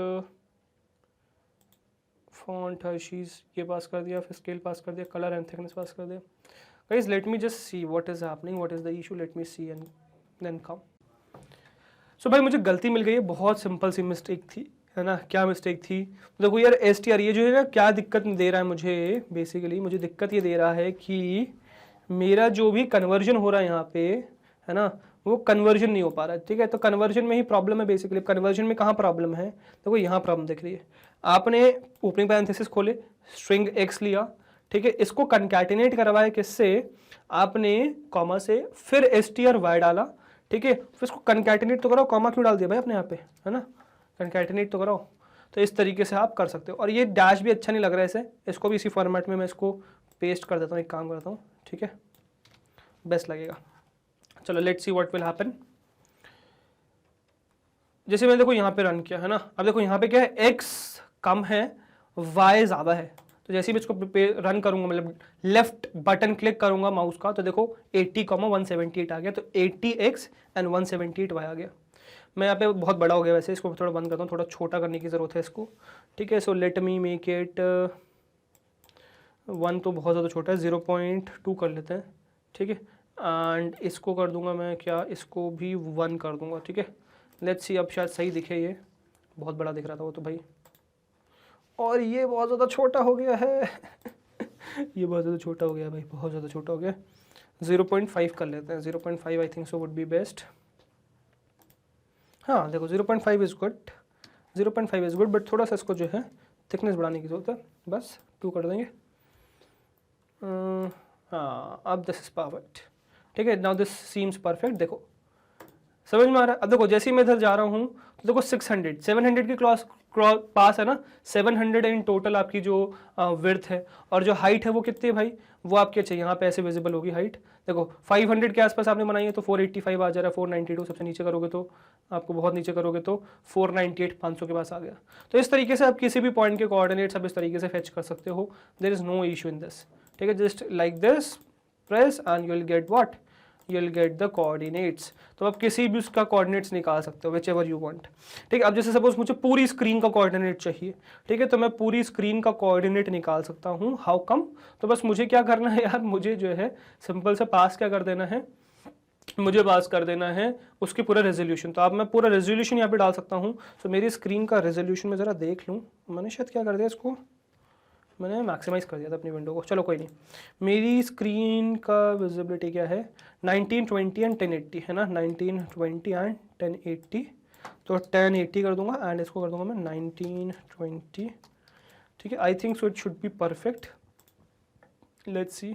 फॉन्ट हर्शीज ये पास कर दिया, फिर स्केल पास कर दिया, कलर एंड थिकनेस पास कर दिया। Guys let me just see what is happening, what is the issue, let me see and then come. So भाई मुझे गलती मिल गई है, बहुत सिंपल सी मिस्टेक थी, है ना। क्या मिस्टेक थी? देखो यार STR ये जो है ना क्या दिक्कत दे रहा है मुझे, बेसिकली मुझे दिक्कत ये दे रहा है कि मेरा जो भी कन्वर्जन हो रहा है यहाँ पे, है ना, वो कन्वर्जन नहीं हो पा रहा है। ठीक है, तो कन्वर्जन में ही प्रॉब्लम है बेसिकली। कन्वर्जन में कहाँ प्रॉब्लम है? देखो यहाँ प्रॉब्लम दिख रही है। आपने ओपनिंग पैरेंथेसिस खोले, स्ट्रिंग x लिया, ठीक है, इसको कंकैटिनेट करवाया किससे? आपने कॉमा से, फिर STR डाला, ठीक है, फिर इसको कंकैटिनेट तो कराओ। कॉमा क्यों डाल दिया भाई अपने यहाँ पे, है ना, कंकैटिनेट तो कराओ। तो इस तरीके से आप कर सकते हो। और ये डैश भी अच्छा नहीं लग रहा है इसे, इसको भी इसी फॉर्मेट में मैं इसको पेस्ट कर देता हूँ, एक काम करता हूँ, ठीक है, बेस्ट लगेगा। चलो let's see what will happen. जैसे मैंने देखो यहाँ पे रन किया, है ना, अब देखो यहाँ पे क्या है, x कम है, y ज़्यादा है। तो जैसे भी इसको रन करूंगा, मतलब लेफ्ट बटन क्लिक करूंगा माउस का, तो देखो 80,178 आ गया। तो 80x एंड 178y आ गया। मैं यहाँ पे बहुत बड़ा हो गया वैसे, इसको थोड़ा बंद करता हूँ, थोड़ा छोटा करने की ज़रूरत है इसको। ठीक है, so let me make it 1 तो बहुत ज़्यादा छोटा है, 0.2 कर लेते हैं। ठीक है, एंड इसको कर दूंगा मैं क्या, इसको भी 1 कर दूंगा। ठीक है, लेट्स सी, अब शायद सही दिखे। ये बहुत बड़ा दिख रहा था वो तो भाई, और ये बहुत ज़्यादा छोटा हो गया है ये बहुत ज़्यादा छोटा हो गया भाई, बहुत ज़्यादा छोटा हो गया। 0.5 कर लेते हैं, 0.5 I think so would be best. हाँ देखो 0.5 is good, 0.5 is good, but थोड़ा सा इसको जो है थिकनेस बढ़ाने की जरूरत है, बस 2 कर देंगे। हाँ अब दिस इज़ परफेक्ट। ठीक है, नाउ दिस सीम्स परफेक्ट। देखो समझ में आ रहा है? अब देखो जैसे ही मैं इधर जा रहा हूँ तो देखो 600 700 की क्रॉस पास है ना, 700 इन टोटल आपकी जो विड्थ है, और जो हाइट है वो कितनी है भाई, वो आपकी अच्छा यहाँ पे ऐसे विजिबल होगी हाइट। देखो 500 के आसपास आपने बनाई है तो 485 आ जा रहा है, 492 सबसे नीचे करोगे तो आपको बहुत नीचे करोगे तो 498 500 के पास आ गया। तो इस तरीके से आप किसी भी पॉइंट के कोऑर्डिनेट्स आप इस तरीके से फेच कर सकते हो। There is no issue in this. ठीक है, just like this press and you will get what, you will get the coordinates. तो आप किसी भी उसका कोऑर्डिनेट्स निकाल सकते हो विच एवर यू वांट। ठीक है, अब जैसे सपोज मुझे पूरी स्क्रीन का कोऑर्डिनेट चाहिए, ठीक है, तो मैं पूरी स्क्रीन का कोऑर्डिनेट निकाल सकता हूँ। How come? तो बस मुझे क्या करना है यार, मुझे जो है सिंपल से पास क्या कर देना है, मुझे पास कर देना है उसकी पूरा रेजोल्यूशन। तो अब मैं पूरा रेजोल्यूशन यहाँ पे डाल सकता हूँ। तो मेरी स्क्रीन का रेजोल्यूशन में ज़रा देख लूँ, मैंने शायद क्या कर दिया इसको, मैंने मैक्सिमाइज कर दिया था अपनी विंडो को। चलो कोई नहीं, मेरी स्क्रीन का विजिबिलिटी क्या है, 1920 एंड 1080 है ना, 1920 एंड 1080। तो 1080 कर दूंगा एंड इसको कर दूंगा मैं 1920। ठीक है, I think so it should be perfect. Let's see.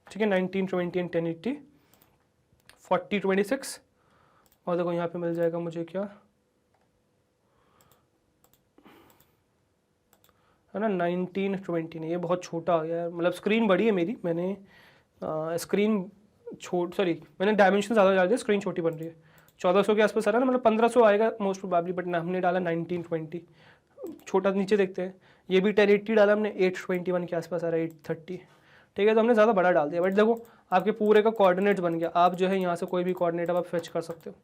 ठीक है, 1920 एंड 1080, 4026, और देखो यहाँ पे मिल जाएगा मुझे क्या है ना, 1920 नहीं, ये बहुत छोटा हो गया है, मतलब स्क्रीन बड़ी है मेरी, मैंने स्क्रीन मैंने डायमेंशन ज़्यादा डाल दिया, स्क्रीन छोटी बन रही है। 1400 के आसपास आ रहा है ना, मतलब 1500 आएगा मोस्ट प्रोबेबली, बट ना हमने डाला 1920, छोटा नीचे देखते हैं। ये भी 1080 डाला हमने, 821 के आसपास आ रहा है, 830। ठीक है, तो हमने ज़्यादा बड़ा डाल दिया, बट देखो आपके पूरे का कोऑर्डिनेट्स बन गया। आप जो है यहाँ से कोई भी कोऑर्डिनेट आप फेच कर सकते हो।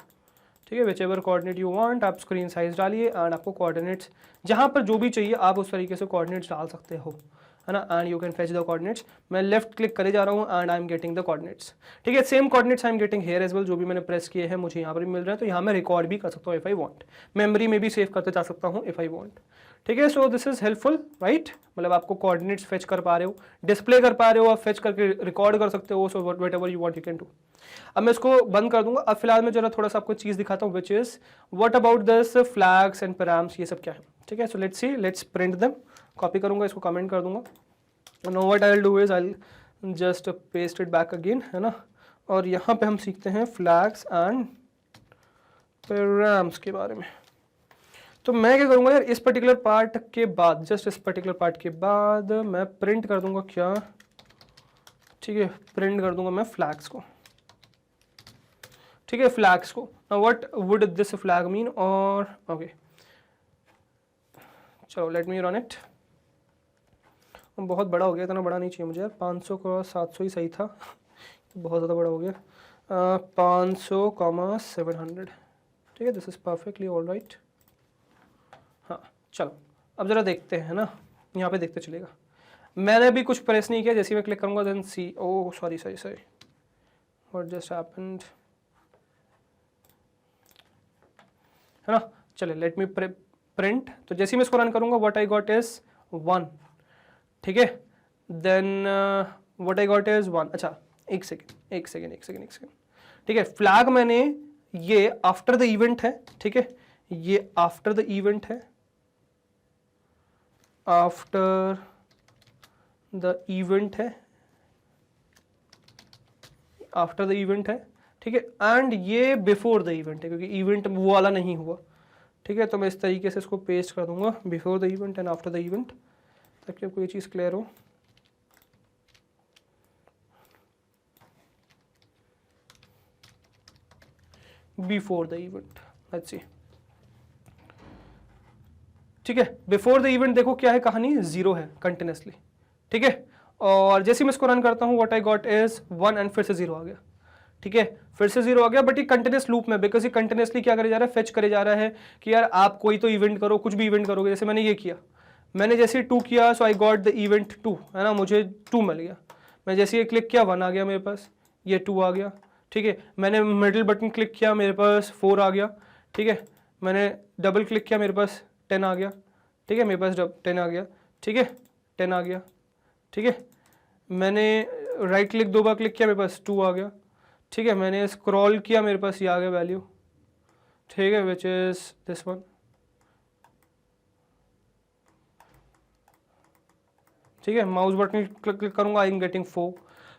ठीक है, which ever coordinate you want, आप स्क्रीन साइज डालिए एंड आपको कोऑर्डिनेट्स जहाँ पर जो भी चाहिए आप उस तरीके से कोऑर्डिनेट्स डाल सकते हो, है ना, and you can fetch the coordinates. मैं लेफ्ट क्लिक करे जा रहा हूँ and I am getting the coordinates. ठीक है, same coordinates I am getting here as well, जो भी मैंने प्रेस किए हैं मुझे यहाँ पर भी मिल रहा है। तो यहाँ मैं रिकॉर्ड भी कर सकता हूँ इफ आई वांट, मेमोरी में भी सेव करते जा सकता हूँ इफ आई वांट। ठीक है, so this is helpful right, मतलब आपको कोऑर्डिनेट्स फेच कर पा रहे हो, डिस्प्ले कर पा रहे हो, आप फेच करके रिकॉर्ड कर सकते हो। So what ever you want you can do. अब मैं इसको बंद कर दूंगा। अब फिलहाल मैं जरा थोड़ा सा आपको चीज़ दिखाता हूँ, which is what about this flags and params, ये सब क्या है। ठीक है, so let's see, let's print them. Copy करूंगा, इसको कमेंट कर दूंगा। Know what I will do is I will just paste it back again, है ना, और यहाँ पे हम सीखते हैं फ्लैग्स एंड पैराम्स के बारे में। तो मैं क्या करूँगा यार, इस पर्टिकुलर पार्ट के बाद, जस्ट इस पर्टिकुलर पार्ट के बाद मैं प्रिंट कर दूंगा क्या, ठीक है, प्रिंट कर दूंगा मैं फ्लैग्स को। ठीक है, फ्लैग्स को। Now what would this flag mean, और ओके चलो लेट मी रन इट। बहुत बड़ा हो गया, इतना बड़ा नहीं चाहिए मुझे यार, 500 का 700 ही सही था, बहुत ज़्यादा बड़ा हो गया। 500, 700, ठीक है, this is perfectly all right. हाँ चलो अब ज़रा देखते हैं ना, यहाँ पे देखते चलेगा। मैंने अभी कुछ प्रेस नहीं किया, जैसे मैं क्लिक करूँगा then see, oh sorry what just happened, है ना। चलिए लेट मी प्रिंट, तो जैसे ही मैं इसको रन करूँगा व्हाट आई गॉट इज 1, ठीक है, then what I got is 1। अच्छा एक सेकेंड, ठीक है, फ्लैग मैंने ये आफ्टर द इवेंट है, ठीक है, ये आफ्टर द इवेंट है, आफ्टर द इवेंट है, आफ्टर द इवेंट है, ठीक है, एंड ये बिफोर द इवेंट है क्योंकि इवेंट वो वाला नहीं हुआ, ठीक है। तो मैं इस तरीके से इसको पेस्ट कर दूंगा, before the event and after the event, ताकि आपको ये चीज़ क्लियर हो। Before the event, let's see, ठीक है, बिफोर द इवेंट देखो क्या है कहानी, 0 है कंटिन्यूसली, ठीक है। और जैसे मैं इसको रन करता हूँ what I got is 1 and फिर से 0 आ गया, ठीक है, फिर से 0 आ गया, बट ये कंटिन्यूस लूप में, बिकॉज ये कंटिन्यूसली क्या करे जा रहा है, फेच करे जा रहा है कि यार आप कोई तो इवेंट करो, कुछ भी इवेंट करोगे। जैसे मैंने ये किया, मैंने जैसे 2 किया, so I got the event 2, है ना, मुझे 2 मिल गया। मैं जैसे ये क्लिक किया 1 आ गया मेरे पास, ये 2 आ गया, ठीक है। मैंने मिडिल बटन क्लिक किया, मेरे पास 4 आ गया, ठीक है। मैंने डबल क्लिक किया, मेरे पास 10 आ गया, ठीक है, मेरे पास 10 आ गया, ठीक है, 10 आ गया, ठीक है। मैंने राइट क्लिक 2 बार क्लिक किया, मेरे पास 2 आ गया, ठीक है। मैंने स्क्रॉल किया, मेरे पास ये आ गया वैल्यू, ठीक है, विच इज दिस वन, ठीक है। माउस बटन क्लिक करूंगा, आई am getting 4।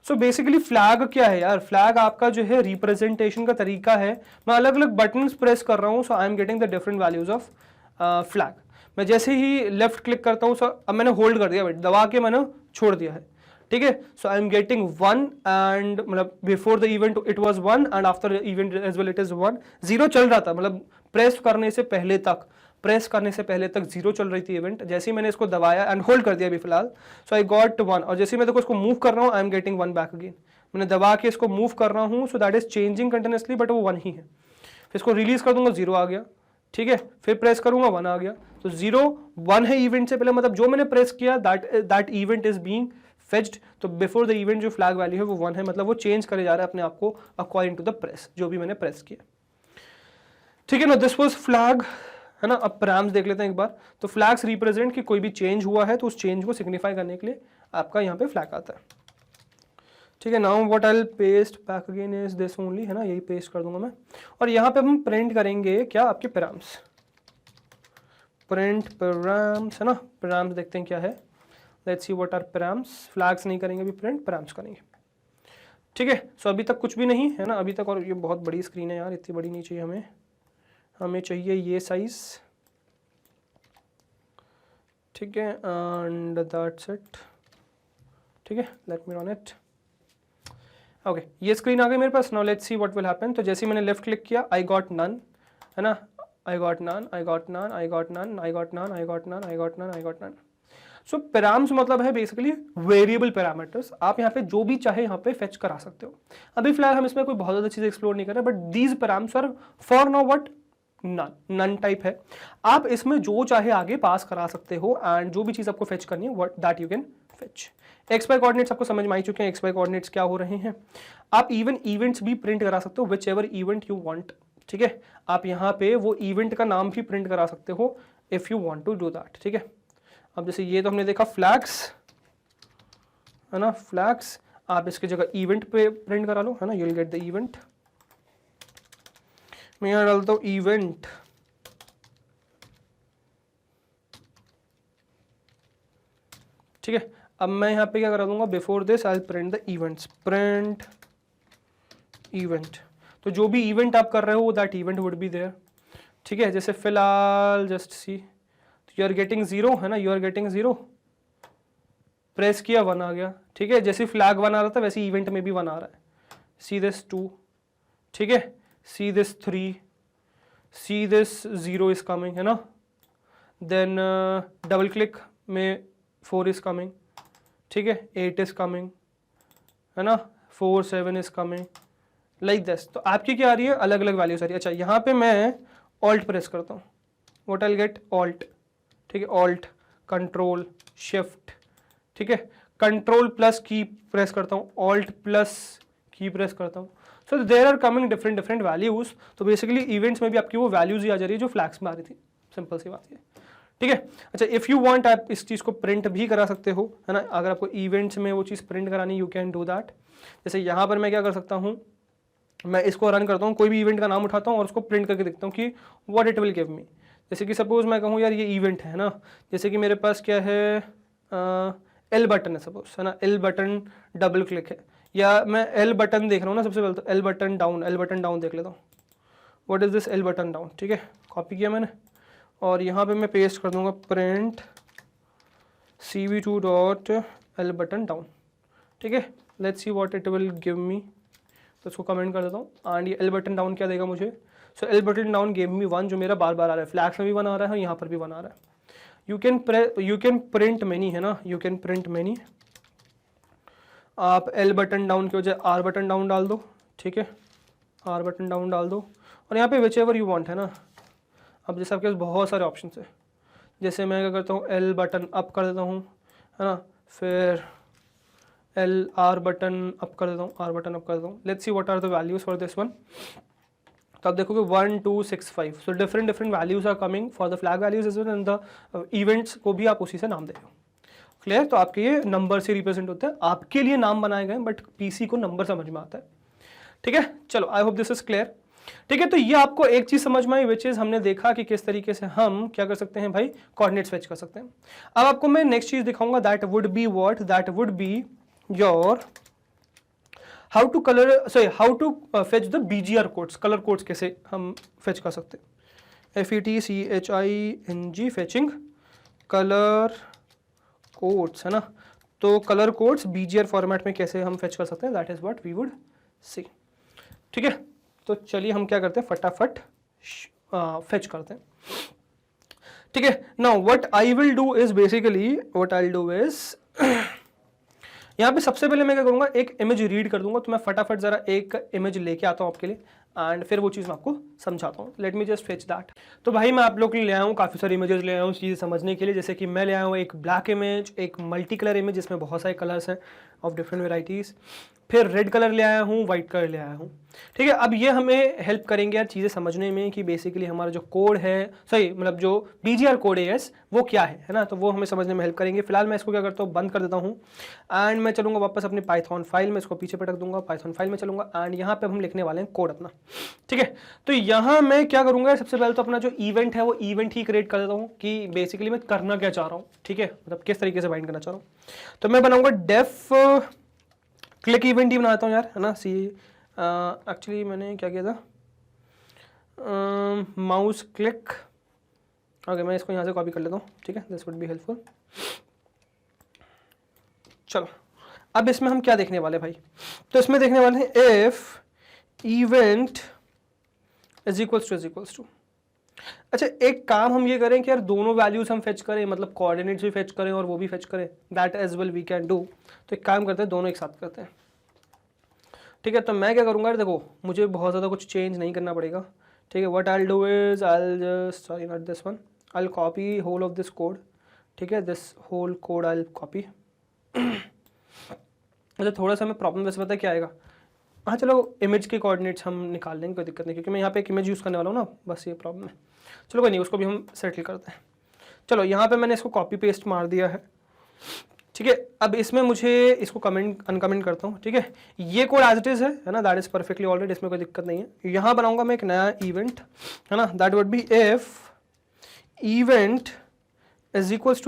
So basically flag क्या है यार, फ्लैग आपका जो है रिप्रेजेंटेशन का तरीका है। मैं अलग अलग बटन्स प्रेस कर रहा हूँ, so I am getting the different values of flag. मैं जैसे ही लेफ्ट क्लिक करता हूँ, सो अब मैंने होल्ड कर दिया, दबा के मैंने छोड़ दिया है, ठीक है। So I am getting 1 and मतलब before the event it was 1 and after the event as well it is 1। 0 चल रहा था, मतलब प्रेस करने से पहले तक 0 चल रही थी इवेंट। जैसे ही मैंने इसको दबाया एंड होल्ड कर दिया अभी फिलहाल, सो आई गॉट 1, और जैसे ही मैं देखो इसको मूव कर रहा हूँ, आई एम गेटिंग 1 बैक अगेन। मैंने दबा के इसको मूव कर रहा हूँ, सो that is changing continuously, but वो 1 ही है। फिर इसको रिलीज कर दूंगा, 0 आ गया, ठीक है। फिर प्रेस करूंगा, 1 आ गया। तो 0 1 है इवेंट से पहले, मतलब जो मैंने प्रेस किया that event is being fetched. तो बिफोर द इवेंट जो फ्लैग वैल्यू है वो 1 है, मतलब वो चेंज करे जा रहा है अपने आप को अकॉर्डिंग टू द प्रेस, जो भी मैंने प्रेस किया, ठीक है ना। दिस वाज फ्लैग, है ना। अब पैराम्स देख लेते हैं एक बार। तो फ्लैग्स रिप्रेजेंट कि कोई भी चेंज हुआ है, तो उस चेंज को सिग्निफाई करने के लिए आपका यहाँ पे फ्लैग आता है, ठीक है। Now what I will paste back again is this only, है ना, यही पेस्ट कर दूंगा मैं। और यहाँ पे हम प्रिंट करेंगे क्या, आपके पैराम्स, प्रिंट पैराम्स, है ना। पैराम्स देखते हैं क्या है, let's see what are params. Flags नहीं करेंगे अभी, प्रिंट पैराम्स करेंगे, ठीक है। सो अभी तक कुछ भी नहीं है ना अभी तक, और ये बहुत बड़ी स्क्रीन है यार, इतनी बड़ी नहीं चाहिए हमें, हमें चाहिए ये साइज, ठीक है, एंड दैट्स इट, ठीक है। Let me run it, okay, ये स्क्रीन आ गई मेरे पास। Now let's see what will happen. तो जैसे ही मैंने लेफ्ट क्लिक किया, आई गॉट नन, है ना, I got none, I got none, I got none, I got none, I got none, I got none, I got none. So params मतलब है basically variable parameters, आप यहाँ पे जो भी चाहे यहाँ पे फेच करा सकते हो। अभी फिलहाल हम इसमें कोई बहुत ज़्यादा चीज़ एक्सप्लोर नहीं कर रहे, but these params are for now what, none type है। आप इसमें जो चाहे आगे पास करा सकते हो, एंड जो भी चीज़ आपको फेच करनी है what that you can fetch. X Y coordinates आपको समझ में आ चुके हैं, एक्स वाई कोऑर्डिनेट्स क्या हो रहे हैं। आप इवन इवेंट्स भी प्रिंट करा सकते हो, which ever event you want, ठीक है। आप यहाँ पे वो इवेंट का नाम भी प्रिंट करा सकते हो if you want to do that, ठीक है। अब जैसे ये तो हमने देखा फ्लैग्स, है ना, फ्लैग्स, आप इसकी जगह इवेंट पे प्रिंट करा लो, है ना, you will get the event. मैं यहाँ डालता हूँ इवेंट, ठीक है। अब मैं यहाँ पे क्या करा दूंगा, before this I print the events, print event. तो जो भी इवेंट आप कर रहे हो that event would be there, ठीक है। जैसे फिलहाल just see, you are getting 0, है ना, यू आर गेटिंग 0, प्रेस किया 1 आ गया, ठीक है। जैसे फ्लैग 1 आ रहा था वैसे इवेंट में भी 1 आ रहा है। सी दिस 2, ठीक है, see this 3, see this 0 is coming, है ना। देन डबल क्लिक में 4 इज कमिंग, ठीक है, 8 इज कमिंग, है ना, 4 7 इज कमिंग, लाइक दिस। तो आपकी क्या आ रही है, अलग अलग वैल्यूज आ रही है। अच्छा यहाँ पे मैं ऑल्ट प्रेस करता हूँ, व्हाट आई गेट, ऑल्ट, ठीक है, ऑल्ट कंट्रोल शिफ्ट, ठीक है, कंट्रोल प्लस की प्रेस करता हूँ, ऑल्ट प्लस की प्रेस करता हूँ। So there are coming different different values. तो बेसिकली इवेंट्स में भी आपकी वो वैल्यूज ही आ जा रही है जो फ्लैग्स में आ रही थी, सिंपल सी बात है, ठीक है। अच्छा इफ़ यू वांट आप इस चीज़ को प्रिंट भी करा सकते हो, है ना, अगर आपको इवेंट्स में वो चीज़ प्रिंट करानी, यू कैन डू दैट। जैसे यहाँ पर मैं क्या कर सकता हूँ, मैं इसको रन करता हूँ, कोई भी इवेंट का नाम उठाता हूँ और उसको प्रिंट करके देखता हूँ कि what it will give me. जैसे कि सपोज मैं कहूँ यार ये इवेंट है ना, जैसे कि मेरे पास क्या है, एल बटन है सपोज, है ना, एल बटन डबल क्लिक है, या मैं एल बटन देख रहा हूँ ना, सबसे पहले तो एल बटन डाउन देख लेता हूँ, what is this L button down, ठीक है, कॉपी किया मैंने और यहाँ पे मैं पेस्ट कर दूंगा print cv2 dot L button down, ठीक है, let's see what it will give me. तो इसको कमेंट कर देता हूँ एंड ये एल बटन डाउन क्या देगा मुझे, so L button down gave me 1, जो मेरा बार बार आ रहा है, फ्लैग्स में भी 1 आ रहा है, यहाँ पर भी 1 आ रहा है। यू कैन प्रिंट मैनी, है ना, यू कैन प्रिंट मैनी। आप एल बटन डाउन की वजह आर बटन डाउन डाल दो, ठीक है, आर बटन डाउन डाल दो और यहाँ पे विच एवर यू वांट, है ना। अब जैसे आपके पास बहुत सारे ऑप्शन है, जैसे मैं क्या करता हूँ एल बटन अप कर देता हूँ, है ना, फिर एल आर बटन अप कर देता हूँ, आर बटन अप कर देता हूँ। Let's see what are the values for this one. तो आप देखोगे 1 2 6 5, so different different values are coming for the flag values as well and the events को भी आप उसी से नाम दे रहे हो, क्लियर। तो आपके ये नंबर से रिप्रेजेंट होते हैं, आपके लिए नाम बनाए गए बट पीसी को नंबर समझ में आता है, ठीक है। चलो I hope this is clear, ठीक है। तो ये आपको एक चीज समझ में आई विच इज हमने देखा कि किस तरीके से हम क्या कर सकते हैं भाई, कोऑर्डिनेट्स फेच कर सकते हैं। अब आपको मैं नेक्स्ट चीज दिखाऊंगा, that would be what, that would be your how to fetch the BGR codes, colour codes कैसे हम फेच कर सकते हैं, FETCHING फेचिंग कलर कोड्स, है ना। तो कलर कोड्स बीजीआर फॉर्मेट में कैसे हम फेच कर सकते हैं, that is what we would see, ठीक है। तो चलिए हम क्या करते हैं, फटाफट फेच करते हैं, ठीक है। Now what I will do is basically, what I will do is यहाँ पे सबसे पहले मैं क्या करूंगा, एक इमेज रीड कर दूंगा। तो मैं फटाफट जरा एक इमेज लेके आता हूँ आपके लिए एंड फिर वो चीज़ मैं आपको समझाता हूँ। Late me just fetch that. तो भाई मैं आप लोग के लिए ले आया हूँ काफ़ी सारी इमेजेस ले आया हूँ चीज़ें समझने के लिए। जैसे कि मैं ले आया हूँ एक ब्लैक इमेज, एक मल्टी कलर इमेज जिसमें बहुत सारे कलर्स हैं ऑफ डिफरेंट वेराइटीज़, फिर रेड कलर ले आया हूँ, वाइट कलर ले आया हूँ, ठीक है। अब ये हमें हेल्प करेंगे यार चीज़ें समझने में कि बेसिकली हमारा जो कोड है, सही मतलब जो बीजीआर कोड है वो क्या है ना, तो वो हमें समझने में हेल्प करेंगे। फिलहाल मैं इसको क्या करता हूँ, बंद कर देता हूँ एंड मैं चलूँगा वापस अपने पाइथन फाइल में, इसको पीछे पटक दूंगा, पाइथन फाइल में चलूँगा एंड यहाँ पे हम लिखने वाले हैं कोड अपना, ठीक है। तो यहाँ मैं क्या करूँगा, सबसे पहले तो अपना जो इवेंट है वो इवेंट ही क्रिएट कर देता हूँ कि बेसिकली मैं करना क्या चाह रहा हूँ, ठीक है, मतलब किस तरीके से बाइंड करना चाह रहा हूँ। तो मैं बनाऊँगा डेफ क्लिक इवेंट ही बनाता हूँ यार, है ना। एक्चुअली मैंने क्या किया था, माउस क्लिक, ओके मैं इसको यहाँ से कॉपी कर लेता हूँ, ठीक है, दिस वुड बी हेल्पफुल। चलो अब इसमें हम क्या देखने वाले भाई, तो इसमें देखने वाले हैं if event is equals to. अच्छा एक काम हम ये करें कि यार दोनों वैल्यूज हम फेच करें, मतलब कोऑर्डिनेट्स भी फेच करें और वो भी फेच करें, that as well we can do. तो एक काम करते हैं, दोनों एक साथ करते हैं, ठीक है। तो मैं क्या करूँगा यार, देखो मुझे बहुत ज़्यादा कुछ चेंज नहीं करना पड़ेगा, ठीक है। What I will do is I will just, sorry not this one, I will copy whole of this code, ठीक है, this whole code I will copy. अच्छा थोड़ा सा मैं प्रॉब्लम वैसे पता क्या आएगा, हाँ चलो इमेज के कोऑर्डिनेट्स हम निकाल लेंगे, कोई दिक्कत नहीं, क्योंकि मैं यहाँ पे एक इमेज यूज़ करने वाला हूँ ना, बस ये प्रॉब्लम है। चलो कोई नहीं, उसको भी हम सेटल करते हैं। चलो यहाँ पे मैंने इसको कॉपी पेस्ट मार दिया है, ठीक है। अब इसमें मुझे इसको कमेंट अनकमेंट करता हूँ, ठीक है। ये कोड एज इट इज है ना, दैट इज परफेक्टली ऑलरेडी, इसमें कोई दिक्कत नहीं है। यहाँ बनाऊंगा मैं एक नया इवेंट, है ना, that would be if event is equals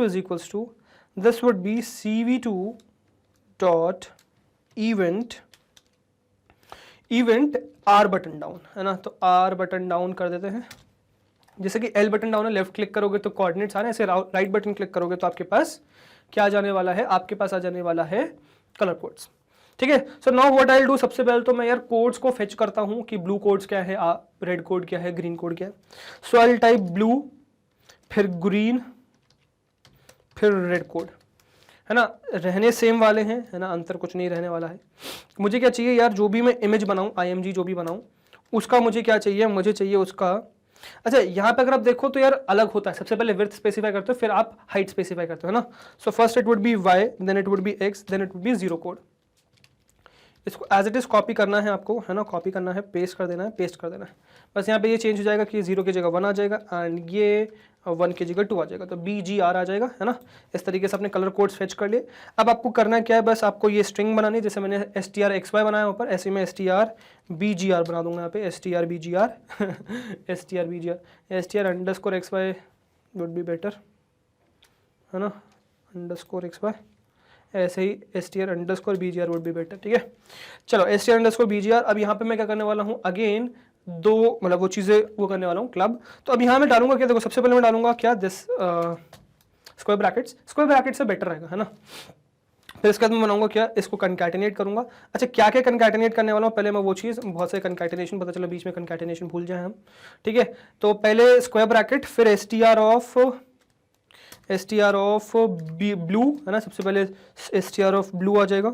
to this would be cv2 dot event R button down, है ना। तो आर बटन डाउन कर देते हैं। जैसे कि एल बटन डाउन है, लेफ्ट क्लिक करोगे तो कोऑर्डिनेट्स आ रहे हैं, ऐसे राइट बटन क्लिक करोगे तो आपके पास क्या आ जाने वाला है, आपके पास आ जाने वाला है कलर कोड्स, ठीक है। So now what I will do, सबसे पहले तो मैं यार कोड्स को फेच करता हूं कि ब्लू कोड्स क्या है, रेड कोड क्या है, ग्रीन कोड क्या है। So I will type blue, फिर ग्रीन, फिर रेड कोड, है ना। रहने सेम वाले हैं, है ना, अंतर कुछ नहीं रहने वाला है। मुझे क्या चाहिए यार, जो भी मैं इमेज बनाऊं, IMG जो भी बनाऊं, उसका मुझे क्या चाहिए, मुझे चाहिए उसका, अच्छा यहाँ पे अगर आप देखो तो यार अलग होता है। सबसे पहले विड्थ स्पेसिफाई करते हो, फिर आप हाइट स्पेसिफाई करते हो, है ना। So first it would be y, then it would be x, then it would be 0 code. इसको एज इट इज कॉपी करना है आपको, है ना, कॉपी करना है, पेस्ट कर देना है, पेस्ट कर देना है। बस यहाँ पे ये चेंज हो जाएगा कि 0 की जगह 1 आ जाएगा एंड ये 1 की जगह 2 आ जाएगा, तो BGR आ जाएगा, है ना। इस तरीके से अपने कलर कोड्स फेच कर लिए। अब आपको करना क्या है, बस आपको ये स्ट्रिंग बनानी है, जैसे मैंने strxy बनाया ऊपर, ऐसे में strbgr बना दूंगा यहाँ पे, strbgr str_xy would be better, है ना, _xy, ऐसे ही str_bgr वुड बी बेटर, ठीक है। चलो str_bgr। अब यहाँ पे मैं क्या करने वाला हूँ, अगेन दो मतलब वो चीज़ें वो करने वाला हूँ, क्लब। तो अब यहाँ मैं डालूंगा क्या, देखो सबसे पहले मैं डालूंगा क्या, दिस स्क्वायर ब्रैकेट से बेटर रहेगा, है ना। फिर इसके बाद मैं बनाऊंगा क्या, इसको कंकैटिनेट करूंगा। अच्छा क्या क्या कंकैटिनेट करने वाला हूँ, पहले मैं वो चीज़, बहुत से कंकैटिनेशन पता चला बीच में कंकैटिनेशन भूल जाए हम, ठीक है। तो पहले स्क्वायर ब्रैकेट, फिर str ऑफ ब्लू, है ना, सबसे पहले str ऑफ ब्लू आ जाएगा,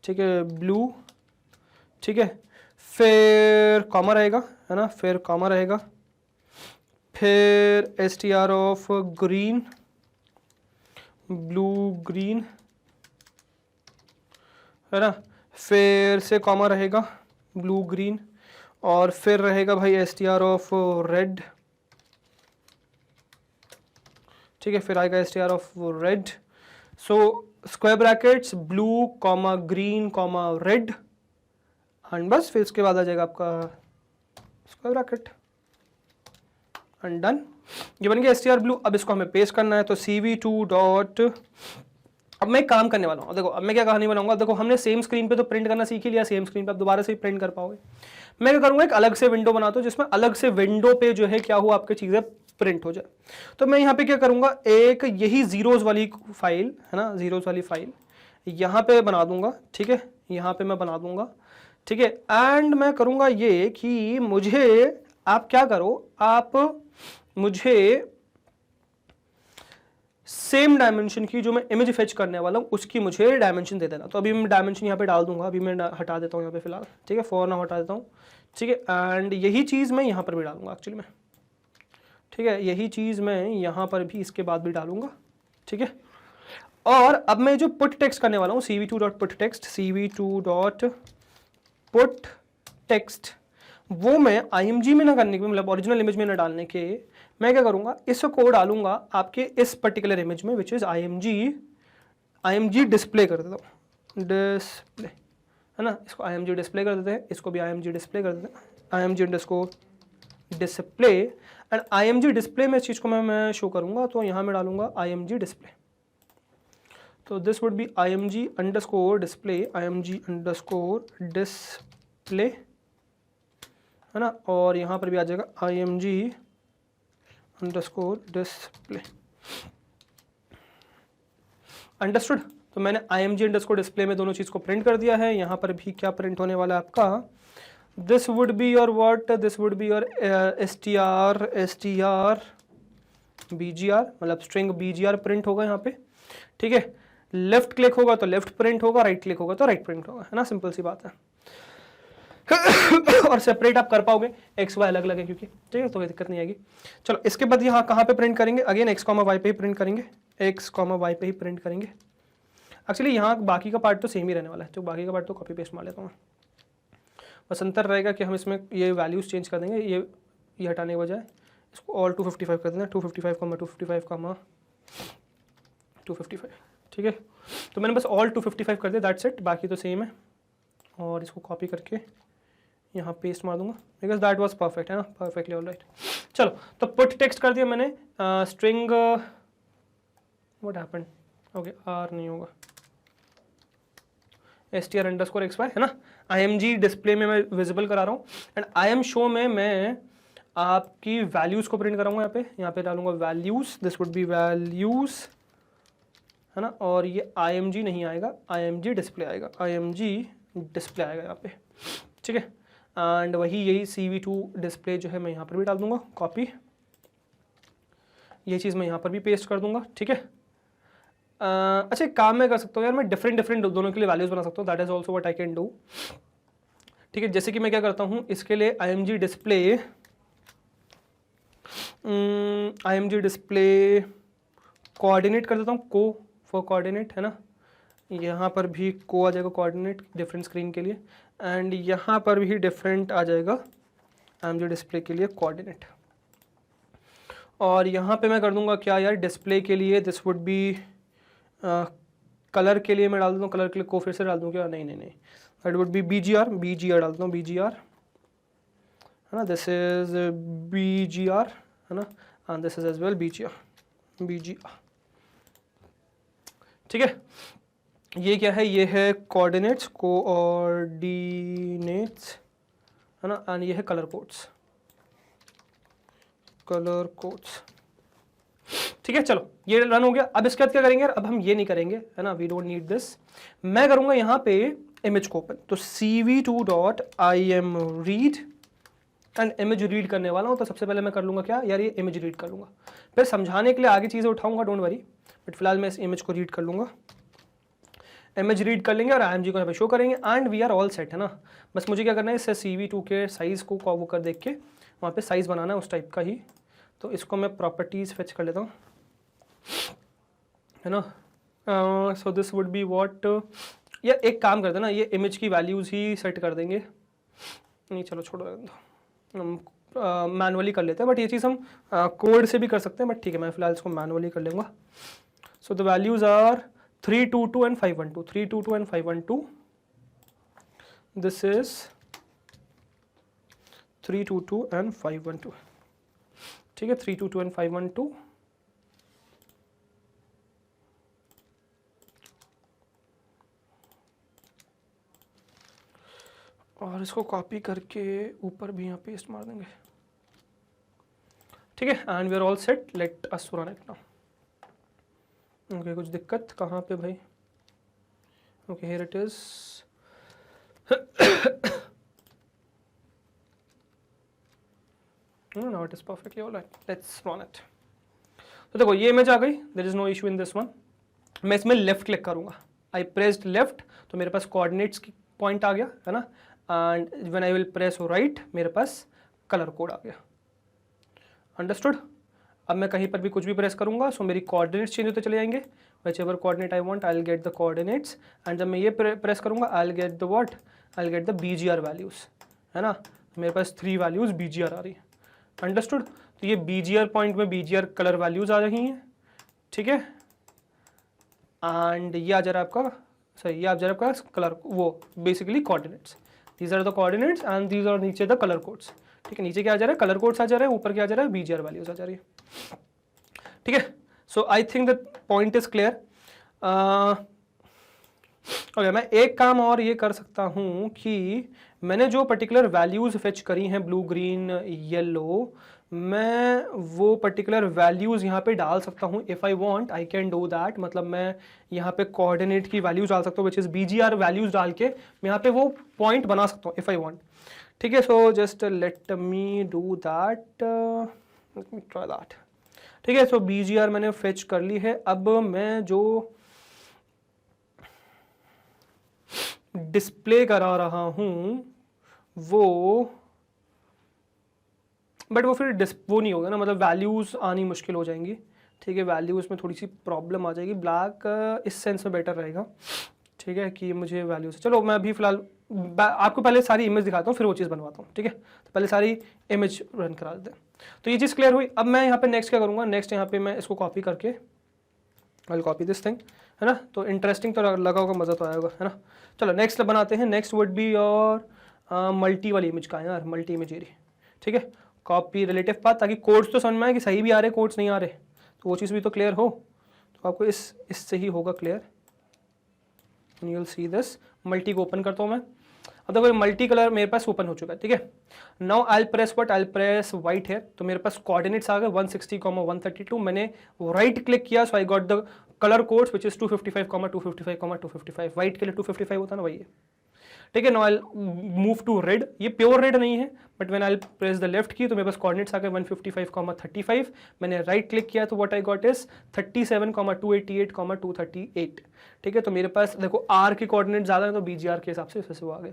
ठीक है, ब्लू, ठीक है। फिर कॉमा रहेगा, है ना, फिर कॉमा रहेगा, फिर str of green, blue green, है ना, फिर से कॉमा रहेगा, ब्लू ग्रीन, और फिर रहेगा भाई str ऑफ रेड, ठीक है, फिर आएगा str of red. So square brackets, blue comma green comma red, and बस फिर इसके बाद आ जाएगा आपका स्क्वायर ब्रैकेट एंड डन। ये बन गया str ब्लू। अब इसको हमें पेस्ट करना है, तो cv2 डॉट, अब मैं एक काम करने वाला हूँ, देखो अब मैं क्या कहानी बनाऊंगा, देखो हमने सेम स्क्रीन पे तो प्रिंट करना सीख ही लिया, सेम स्क्रीन पे आप दोबारा से ही प्रिंट कर पाओगे। मैं क्या करूँगा, एक अलग से विंडो बनाता हूँ जिसमें अलग से विंडो पे जो है क्या हुआ, आपकी चीज़ें प्रिंट हो जाए। तो मैं यहाँ पे क्या करूँगा, एक यही जीरोज वाली फाइल, है ना, जीरोज वाली फाइल यहाँ पे बना दूंगा, ठीक है, यहाँ पे मैं बना दूंगा, ठीक है। एंड मैं करूँगा ये कि मुझे, आप क्या करो, आप मुझे सेम डायमेंशन की जो मैं इमेज फेच करने वाला हूँ उसकी मुझे डायमेंशन दे देना। तो अभी मैं डायमेंशन यहाँ पे डाल दूंगा, अभी मैं हटा देता हूँ यहाँ पे फिलहाल, ठीक है, फॉर नाउ हटा देता हूँ, ठीक है। एंड यही चीज़ मैं यहाँ पर भी डालूंगा एक्चुअली में, ठीक है, यही चीज़ मैं यहाँ पर भी इसके बाद भी डालूंगा, ठीक है। और अब मैं जो पुट टेक्स्ट करने वाला हूँ, cv2.putText, वो मैं IMG में ना करने के, मतलब ओरिजिनल इमेज में ना डालने के, मैं क्या करूँगा, इसको डालूंगा आपके इस पर्टिकुलर इमेज में, विच इज़ IMG डिस्प्ले कर देता हूँ, डिस्प्ले, है ना, इसको IMG डिस्प्ले कर देते हैं, इसको भी IMG डिस्प्ले कर देते हैं, IMG_डिस्प्ले। एंड IMG डिस्प्ले में इस चीज़ को मैं शो करूँगा, तो यहाँ मैं डालूंगा IMG डिस्प्ले। तो दिस वुड बी IMG_डिस्प्ले, IMG_डिस्प्ले, है ना, और यहाँ पर भी आ जाएगा IMG_डिस्प्ले। अंडरस्टूड। तो मैंने IMG_डिस्प्ले में दोनों चीज़ को प्रिंट कर दिया है। यहाँ पर भी क्या प्रिंट होने वाला है आपका, this would be your what, this would be your str BGR, मतलब स्ट्रिंग BGR प्रिंट होगा यहाँ पे, ठीक है। लेफ्ट क्लिक होगा तो लेफ्ट प्रिंट होगा, राइट क्लिक होगा तो राइट प्रिंट होगा, है ना, सिंपल सी बात है। और सेपरेट आप कर पाओगे, x y अलग अलग है क्योंकि, ठीक है, तो दिक्कत नहीं आएगी। चलो इसके बाद यहाँ कहाँ पे प्रिंट करेंगे, अगेन x, y पे ही प्रिंट करेंगे, x, y पे ही प्रिंट करेंगे। एक्चुअली यहाँ बाकी का पार्ट तो सेम ही रहने वाला है, तो बाकी का पार्ट तो कॉपी पेस्ट मार लेता हूँ। बस अंतर रहेगा कि हम इसमें ये वैल्यूज चेंज कर देंगे, ये हटाने के बजाय इसको ऑल 255 कर देना, 255, 255, ठीक है। तो मैंने बस ऑल 255 कर दिया, दैट्स इट, बाकी तो सेम है। और इसको कॉपी करके यहाँ पेस्ट मार दूंगा, बिकॉज दैट वाज परफेक्ट, है ना, परफेक्टली ऑल राइट। चलो तो पुट टेक्स्ट कर दिया मैंने, string what happened, okay R नहीं होगा, str_xy, है ना, IMG डिस्प्ले में मैं विजिबल करा रहा हूँ। एंड IM शो में मैं आपकी वैल्यूज को प्रिंट कराऊंगा, यहाँ पे डालूंगा values, this would B values, है ना, और ये IMG नहीं आएगा, IMG डिस्प्ले आएगा, IMG डिस्प्ले आएगा यहाँ पे, ठीक है। एंड वही यही cv2 डिस्प्ले जो है मैं यहाँ पर भी डाल दूंगा, कॉपी, ये चीज़ मैं यहाँ पर भी पेस्ट कर दूंगा, ठीक है। अच्छा एक काम मैं कर सकता हूँ यार, मैं डिफरेंट दोनों के लिए वैल्यूज़ बना सकता हूँ, that is also what I can do, ठीक है। जैसे कि मैं क्या करता हूँ, इसके लिए IMG डिस्प्ले कोऑर्डिनेट कर देता हूँ, को फॉर कोऑर्डिनेट, है ना। यहाँ पर भी को आ जाएगा कोऑर्डिनेट डिफरेंट स्क्रीन के लिए, एंड यहाँ पर भी डिफरेंट आ जाएगा IMG डिस्प्ले के लिए कोऑर्डिनेट। और यहाँ पे मैं कर दूंगा क्या यार, डिस्प्ले के लिए दिस वुड बी, कलर के लिए मैं डाल देता हूँ, कलर के लिए को फिर से डाल दूँ क्या, नहीं, दैट वुड बी BGR डालता हूँ, BGR, है ना। दिस इज BGR, है ना, and this is as well BGR, ठीक है। ये क्या है, ये है कोऑर्डिनेट्स, है ना, एंड ये है कलर कोड्स, ठीक है। चलो ये रन हो गया। अब इसके बाद क्या करेंगे, अब हम ये नहीं करेंगे, है ना, वी डोंट नीड दिस। मैं करूंगा यहाँ पे इमेज को ओपन, तो cv2.imread एंड इमेज रीड करने वाला हूँ। तो सबसे पहले मैं कर लूँगा क्या यार, ये इमेज रीड कर लूँगा, फिर समझाने के लिए आगे चीज़ें उठाऊंगा, डोंट वरी, बट फिलहाल मैं इस इमेज को रीड कर लूँगा। इमेज रीड कर लेंगे और IMG को यहाँ पे शो करेंगे and we are all set, है ना। बस मुझे क्या करना है, इससे CV2 के साइज़ को वो कर देख के वहाँ पे साइज़ बनाना है उस टाइप का ही। तो इसको मैं प्रॉपर्टीज़ फेच कर लेता हूँ, है ना। So this would be what, या एक काम करते हैं ना, ये इमेज की वैल्यूज़ ही सेट कर देंगे, नहीं चलो छोड़ो, हम मैनुअली कर लेते हैं, बट ये चीज़ हम कोड से भी कर सकते हैं, बट ठीक है मैं फिलहाल इसको मैनुअली कर लूँगा। So the values are 322 and 512, 322 and 512, this is 322 and 512, ठीक है, 322 and 512। और इसको कॉपी करके ऊपर भी यहाँ पेस्ट मार देंगे, ठीक है, and we are all set, let us run it now. Okay कुछ दिक्कत कहाँ पे भाई, okay here it is, now it is perfectly alright, let's run it. तो देखो ये इमेज आ गई, there is no issue in this one. मैं इसमें लेफ्ट क्लिक करूंगा, आई प्रेस्ड लेफ्ट, तो मेरे पास कोऑर्डिनेट्स की पॉइंट आ गया, है ना, and when I will press right मेरे पास कलर कोड आ गया, अंडरस्टूड। अब मैं कहीं पर भी कुछ भी प्रेस करूंगा सो मेरी कोऑर्डिनेट्स चेंज होते चले जाएंगे, which ever coordinate I want I will get the coordinates, and जब मैं ये प्रेस करूंगा आई will get the what, I will get the BGR values, है ना। मेरे पास 3 वैल्यूज़ BGR आ रही है, अंडरस्टूड। तो ये BGR पॉइंट में BGR कलर वैल्यूज़ आ रही हैं, ठीक है, एंड ये आ जा रहा है आपका, सही, ये आप जा रहा है आपका कलर, वो basically coordinates, these are the coordinates and these are नीचे द कलर कोड्स, ठीक है। नीचे क्या आ जा रहा है, कलर कोड्स आ जा रहा है, ऊपर क्या आ जा रहा है, BGR वैल्यूज आ जा रही है, ठीक है। So I think the point is clear. Okay मैं एक काम और ये कर सकता हूँ कि मैंने जो पर्टिकुलर वैल्यूज फेच करी हैं, ब्लू ग्रीन येलो, मैं वो पर्टिकुलर वैल्यूज़ यहाँ पे डाल सकता हूँ, if I want I can do that. मतलब मैं यहाँ पे कोऑर्डिनेट की वैल्यूज डाल सकता हूँ, विच इज़ BGR वैल्यूज डाल के मैं यहाँ पे वो पॉइंट बना सकता हूँ इफ़ आई वांट, ठीक है। So just let me do that, let me try that, ठीक है। सो BGR मैंने फेच कर ली है। अब मैं जो डिस्प्ले करा रहा हूँ वो, बट वो फिर वो नहीं होगा ना, मतलब वैल्यूज़ आनी मुश्किल हो जाएंगी, ठीक है। वैल्यूज़ में थोड़ी सी प्रॉब्लम आ जाएगी, ब्लैक इस सेंस में बेटर रहेगा, ठीक है, कि मुझे वैल्यूज़, चलो मैं अभी फिलहाल आपको पहले सारी इमेज दिखाता हूँ फिर वो चीज़ बनवाता हूँ, ठीक है। तो पहले सारी इमेज रन करा देते हैं। तो ये चीज़ क्लियर हुई। अब मैं यहाँ पे नेक्स्ट क्या करूँगा, नेक्स्ट यहाँ पे मैं इसको कॉपी करके, आई विल कॉपी दिस थिंग, है ना। तो इंटरेस्टिंग तो लगा होगा, मज़ा तो आएगा, है ना। चलो नेक्स्ट बनाते हैं। नेक्स्ट वुड बी और मल्टी वाली इमेज का है यार, मल्टी इमेज एरिया, ठीक है। कॉपी रिलेटिव पाथ, ताकि कोड्स तो समझ में आए कि सही भी आ रहे, कोड्स नहीं आ रहे, तो वो चीज़ भी तो क्लियर हो। तो आपको इससे ही होगा clear, you will see this. Multi को ओपन करता हूँ मैं। अब देखो मल्टी कलर मेरे पास ओपन हो चुका है, ठीक है। Now I press what, I press white है, तो मेरे पास कोऑर्डिनेट्स आ गए 160, 132। मैंने राइट क्लिक किया, so I got the colour codes which is 255, 255, 255। White के लिए 255 होता है ना, वही है, ठीक है। Now I move to red, ये प्योर रेड नहीं है but when I press the left key तो मेरे पास कोऑर्डिनेट्स आ गए 155,35। मैंने राइट क्लिक किया तो व्हाट आई गॉट इज 37,288,238। ठीक है, तो मेरे पास देखो आर के कोऑर्डिनेट ज़्यादा है तो BGR के हिसाब से वैसे वो आ गया।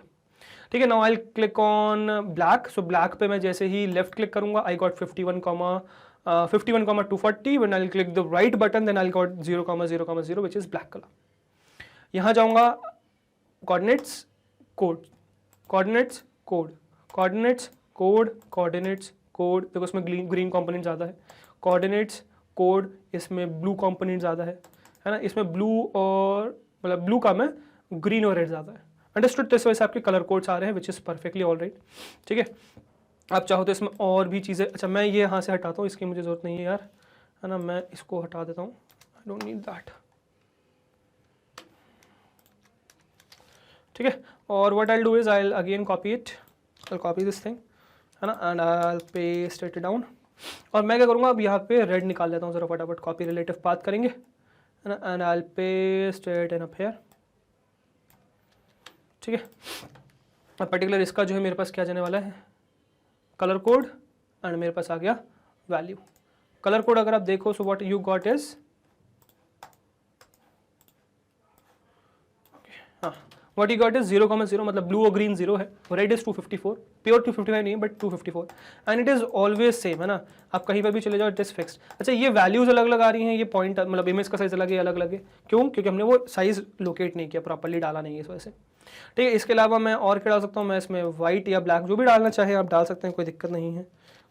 ठीक है, now I click on black. So black पे मैं जैसे ही लेफ्ट क्लिक करूंगा I got 51,240। When I click the right button then I got 0,0,0 which is black colour. यहाँ जाऊंगा coordinates code, coordinates code, coordinates code, coordinates code, देखो इसमें green component ज़्यादा है, कोऑर्डिनेट्स कोड इसमें ब्लू कंपोनेंट ज़्यादा है ना, इसमें ब्लू और मतलब ब्लू कम है, ग्रीन और रेड ज़्यादा है। अंडरस्टूड? तो इस वजह से आपके कलर कोड्स आ रहे हैं which is perfectly all right. ठीक है, आप चाहो तो इसमें और भी चीज़ें, अच्छा मैं ये यहाँ से हटाता हूँ, इसकी मुझे ज़रूरत नहीं है यार, है ना, मैं इसको हटा देता हूँ, आई डोंट नीड दैट। ठीक है, और what I do is I again copy it, I copy this thing, है ना, and I paste it down. और मैं क्या करूँगा अब यहाँ पे रेड निकाल लेता हूँ ज़रा फटाफट, कॉपी रिलेटिव पाथ करेंगे, है ना, and I paste it in up here. ठीक है, अब पर्टिकुलर इसका जो है मेरे पास क्या जाने वाला है, कलर कोड, एंड मेरे पास आ गया वैल्यू। कलर कोड अगर आप देखो सो व्हाट यू गॉट इज, हाँ व्हाट यू गॉट इज 0,0, मतलब ब्लू और ग्रीन 0 है, रेड इज 254, प्योर 255 नहीं है but 254, and it is always same, है ना, आप कहीं पर भी चले जाओ इट इज फिक्स्ड। अच्छा ये वैल्यूज अलग अलग आ रही हैं, ये पॉइंट मतलब इमेज का साइज अलग है, अलग अलग है, क्यों? क्योंकि हमने वो साइज लोकेट नहीं किया, प्रॉपर्ली डाला नहीं है इस वजह से। ठीक है, इसके अलावा मैं और क्या डाल सकता हूँ, मैं इसमें वाइट या ब्लैक जो भी डालना चाहे आप डाल सकते हैं, कोई दिक्कत नहीं है,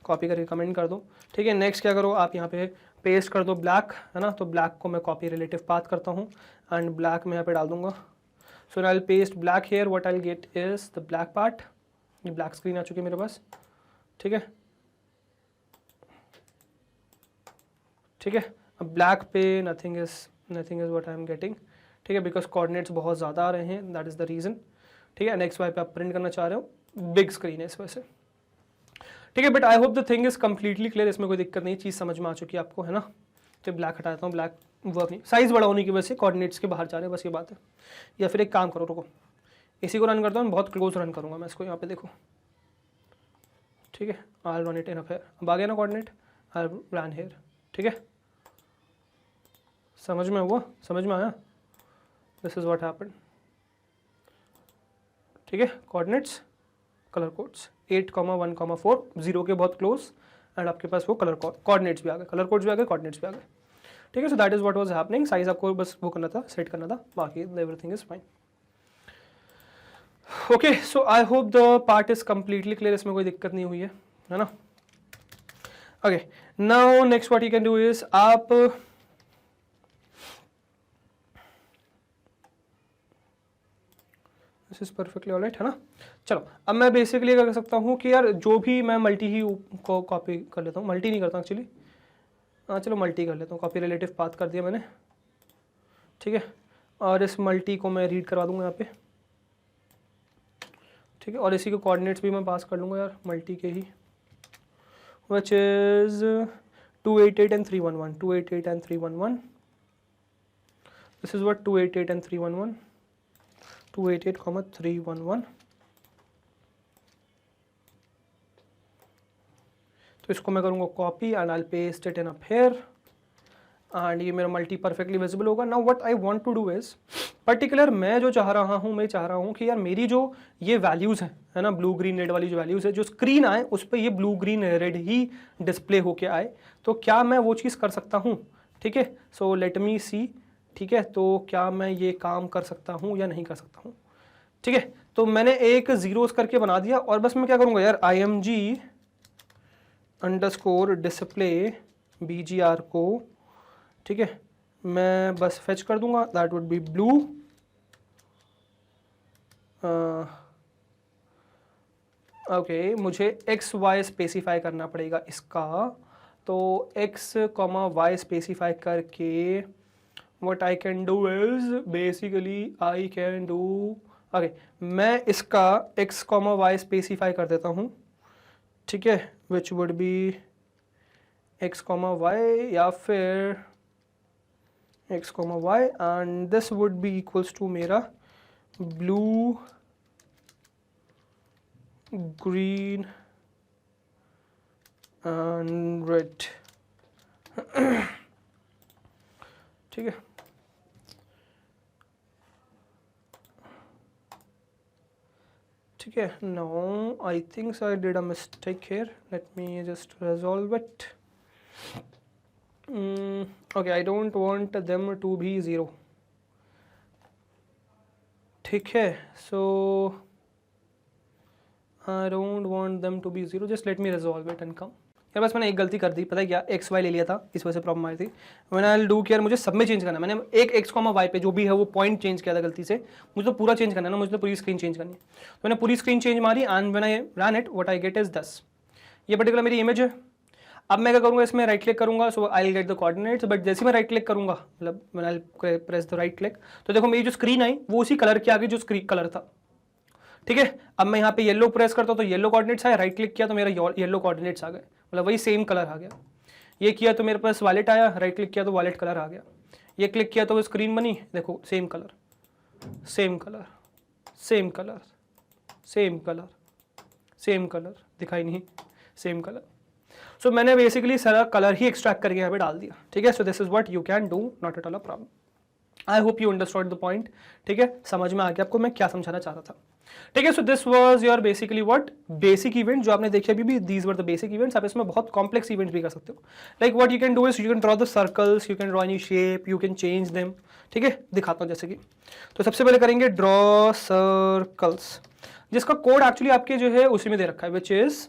कॉपी करके कमेंट कर दो। ठीक है, नेक्स्ट क्या करो आप यहाँ पे पेस्ट कर दो ब्लैक, है ना, तो ब्लैक को मैं कॉपी रिलेटिव पाथ करता हूँ एंड ब्लैक मैं यहाँ पे डाल दूंगा। So I will paste black here, what I will get is the black part, ये ब्लैक स्क्रीन आ चुकी है मेरे पास। ठीक है, ठीक है, अब ब्लैक पे nothing is what I am getting. ठीक है, बिकॉज कोऑर्डिनेट्स बहुत ज़्यादा आ रहे हैं, दैट इज़ द रीज़न। ठीक है, नेक्स्ट वाई पे आप प्रिंट करना चाह रहे हो, बिग स्क्रीन है इस वजह से। ठीक है, but I hope the thing is completely clear, इसमें कोई दिक्कत नहीं, चीज़ समझ में आ चुकी है आपको, है ना। तो ब्लैक हटा देता हूँ, ब्लैक वर्क नहीं, साइज़ बड़ा होने की वजह से कोऑर्डिनेट्स के बाहर जा रहे हैं, बस ये बात है। या फिर एक काम करो, रुको इसी को रन करता हूँ, बहुत क्लोज रन करूँगा मैं इसको, यहाँ पे देखो। ठीक है, I run it in up here, अब आ गया ना कोऑर्डिनेट, आई रन हियर। ठीक है, समझ में हुआ, समझ में आया, दिस इज व्हाट हैपेंड। ठीक है, कोऑर्डिनेट्स कलर कोड्स 8,1,4 0 के बहुत क्लोज, एंड आपके पास वो कलर कोऑर्डिनेट्स भी आ गए, कलर कोड्स भी आ गए, कोऑर्डिनेट्स भी आ गए। ठीक है, सो that is what was happening. Size आपको बस वो करना था, सेट करना था, बाकी everything is fine. Okay, so I hope the part is completely clear, इसमें कोई दिक्कत नहीं हुई है ना। Okay, now next what you can do is आप दिस इज परफेक्टली ऑलराइट, है ना। चलो अब मैं बेसिकली क्या कर सकता हूँ कि यार जो भी मैं मल्टी ही को कॉपी कर लेता हूँ, मल्टी नहीं करता एक्चुअली, हाँ चलो मल्टी कर लेता हूँ, कॉपी रिलेटिव पाथ कर दिया मैंने। ठीक है, और इस मल्टी को मैं रीड करवा दूंगा यहाँ पे। ठीक है, और इसी के कोऑर्डिनेट्स भी मैं पास कर लूँगा यार मल्टी के ही, which is 288 and 311, 288 and 311, this is what 288 and 311, 288,311। तो इसको मैं करूँगा copy and I will paste it in up here, and ये मेरा मल्टी परफेक्टली विजिबल होगा। Now what I want to do is particular मैं जो चाह रहा हूँ, मैं चाह रहा हूँ कि यार मेरी जो ये वैल्यूज़ हैं, है ना, ब्लू ग्रीन रेड वाली जो वैल्यूज़ है, जो स्क्रीन आए उस पर ये ब्लू ग्रीन रेड ही डिस्प्ले होके आए, तो क्या मैं वो चीज़ कर सकता हूँ? ठीक है, सो लेट मी सी। ठीक है, तो क्या मैं ये काम कर सकता हूँ या नहीं कर सकता हूँ? ठीक है, तो मैंने एक जीरोस करके बना दिया, और बस मैं क्या करूँगा यार img _display bgr को, ठीक है, मैं बस फेच कर दूंगा, that would B blue. Okay, मुझे एक्स वाई स्पेसिफाई करना पड़ेगा इसका, तो एक्स कॉमा वाई स्पेसिफाई करके what I can do is basically I can do okay, मैं इसका x, y स्पेसिफाई कर देता हूँ। ठीक है, which would be x, y या फिर x, y and this would be equals to मेरा blue green and red. ठीक है, ठीक है. Now I think so I did a mistake here. Let me just resolve it. Okay, I don't want them to be 0. ठीक है, so I don't want them to be 0. Just let me resolve it and come. यार बस मैंने एक गलती कर दी, पता है क्या, एक्स वाई ले लिया था, इस वजह से प्रॉब्लम आई थी. मैंने आई डू केयर, मुझे सब में चेंज करना है. मैंने एक एक्स कॉमा वाई पे जो भी है वो पॉइंट चेंज किया था गलती से. मुझे तो पूरा चेंज करना है ना, मुझे तो पूरी स्क्रीन चेंज करनी है. तो मैंने पूरी स्क्रीन चेंज मारी and when I run it what I get is 10. ये पर्टिकुलर मेरी इमेज है. अब मैं क्या करूँगा, इसमें राइट क्लिक करूँगा, so I will get the coordinates. But जैसे मैं राइट क्लिक करूँगा, मतलब when I press the right click, तो देखो मेरी जो स्क्रीन आई वो उसी कलर की आ गई जो स्क्रीन कलर था. ठीक है, अब मैं यहाँ पे येलो प्रेस करता हूँ तो येलो कोऑर्डिनेट्स आए, राइट क्लिक किया तो मेरा येलो कोऑर्डिनेट्स आ गए, मतलब वही सेम कलर आ गया. ये किया तो मेरे पास वॉलेट आया, राइट क्लिक किया तो वॉलेट कलर आ गया. ये क्लिक किया तो वो स्क्रीन बनी, देखो same colour same colour same colour same colour same colour, दिखाई नहीं, सेम कलर. सो मैंने बेसिकली सारा कलर ही एक्सट्रैक्ट करके यहाँ पे डाल दिया. ठीक है, so this is what you can do, not at all a problem. I hope you understood the point. ठीक है, समझ में आ गया आपको मैं क्या समझाना चाह रहा था. ठीक है, so this was your basically what basic event जो आपने देखे अभी भी. These were the basic events. आप इसमें बहुत कॉम्प्लेक्स इवेंट्स भी कर सकते हो. Like what you can do is you can draw the circles, you can draw any shape, you can change them. ठीक है, दिखाता हूँ जैसे कि. तो सबसे पहले करेंगे ड्रॉ सर्कल्स, जिसका कोड एक्चुअली आपके जो है उसी में दे रखा है, विच इज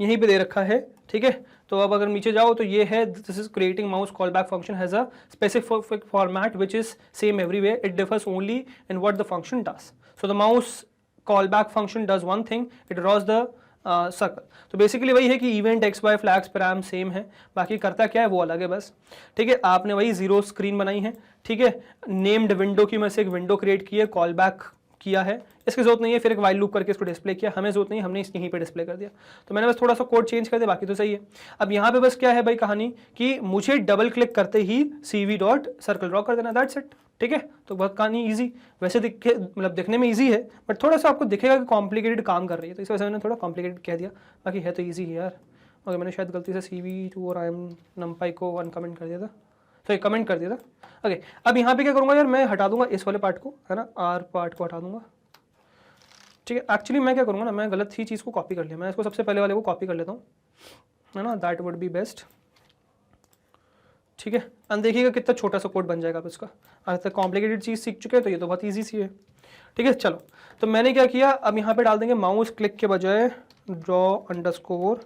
यहीं पे दे रखा है. ठीक है, तो अब अगर नीचे जाओ तो ये है, this is creating mouse call back function has a specific format which is same everywhere. It differs only in what the function does. So the mouse call back function does one thing, it draws the circle. तो basically वही है कि event X Y flags param same है, बाकी करता क्या है वो अलग है बस. ठीक है, आपने वही जीरो स्क्रीन बनाई है. ठीक है, नेम्ड विंडो की में से एक विंडो क्रिएट की है, कॉल बैक किया है, इसकी जरूरत नहीं है. फिर एक वाइल लूप करके इसको डिस्प्ले किया, हमें जरूरत नहीं, हमने यहीं पे डिस्प्ले कर दिया. तो मैंने बस थोड़ा सा कोड चेंज कर दिया, बाकी तो सही है. अब यहाँ पे बस क्या है भाई कहानी, कि मुझे डबल क्लिक करते ही CV डॉट सर्कल ड्रॉ कर देना, दैट्स इट. ठीक है, तो बहुत कहानी इजी. वैसे दिखे मतलब दिखने में इजी है, बट थोड़ा सा आपको दिखेगा कि कॉम्प्लिकेटेड काम कर रही है, तो इस वजह से मैंने थोड़ा कॉम्प्लिकेटेड कह दिया, बाकी है तो ईजी है यार. ओके, मैंने शायद गलती से CV2 और numpy को अनकमेंट कर दिया था, तो एक कमेंट कर दिया था. ओके, अब यहाँ पे क्या करूँगा यार, मैं हटा दूंगा इस वाले पार्ट को, है ना, R पार्ट को हटा दूंगा. ठीक है, एक्चुअली मैं क्या करूँगा ना, मैं गलत ही चीज़ को कॉपी कर लिया. मैं इसको सबसे पहले वाले को कॉपी कर लेता हूँ, है ना, दैट वुड बी बेस्ट. ठीक है, और देखिएगा कितना छोटा सा कोड बन जाएगा आप इसका. आज तक कॉम्प्लिकेटेड चीज़ सीख चुके हैं तो ये तो बहुत ईजी सी है. ठीक है, चलो, तो मैंने क्या किया, अब यहाँ पे डाल देंगे माउस क्लिक के बजाय ड्रॉ अंडरस्कोर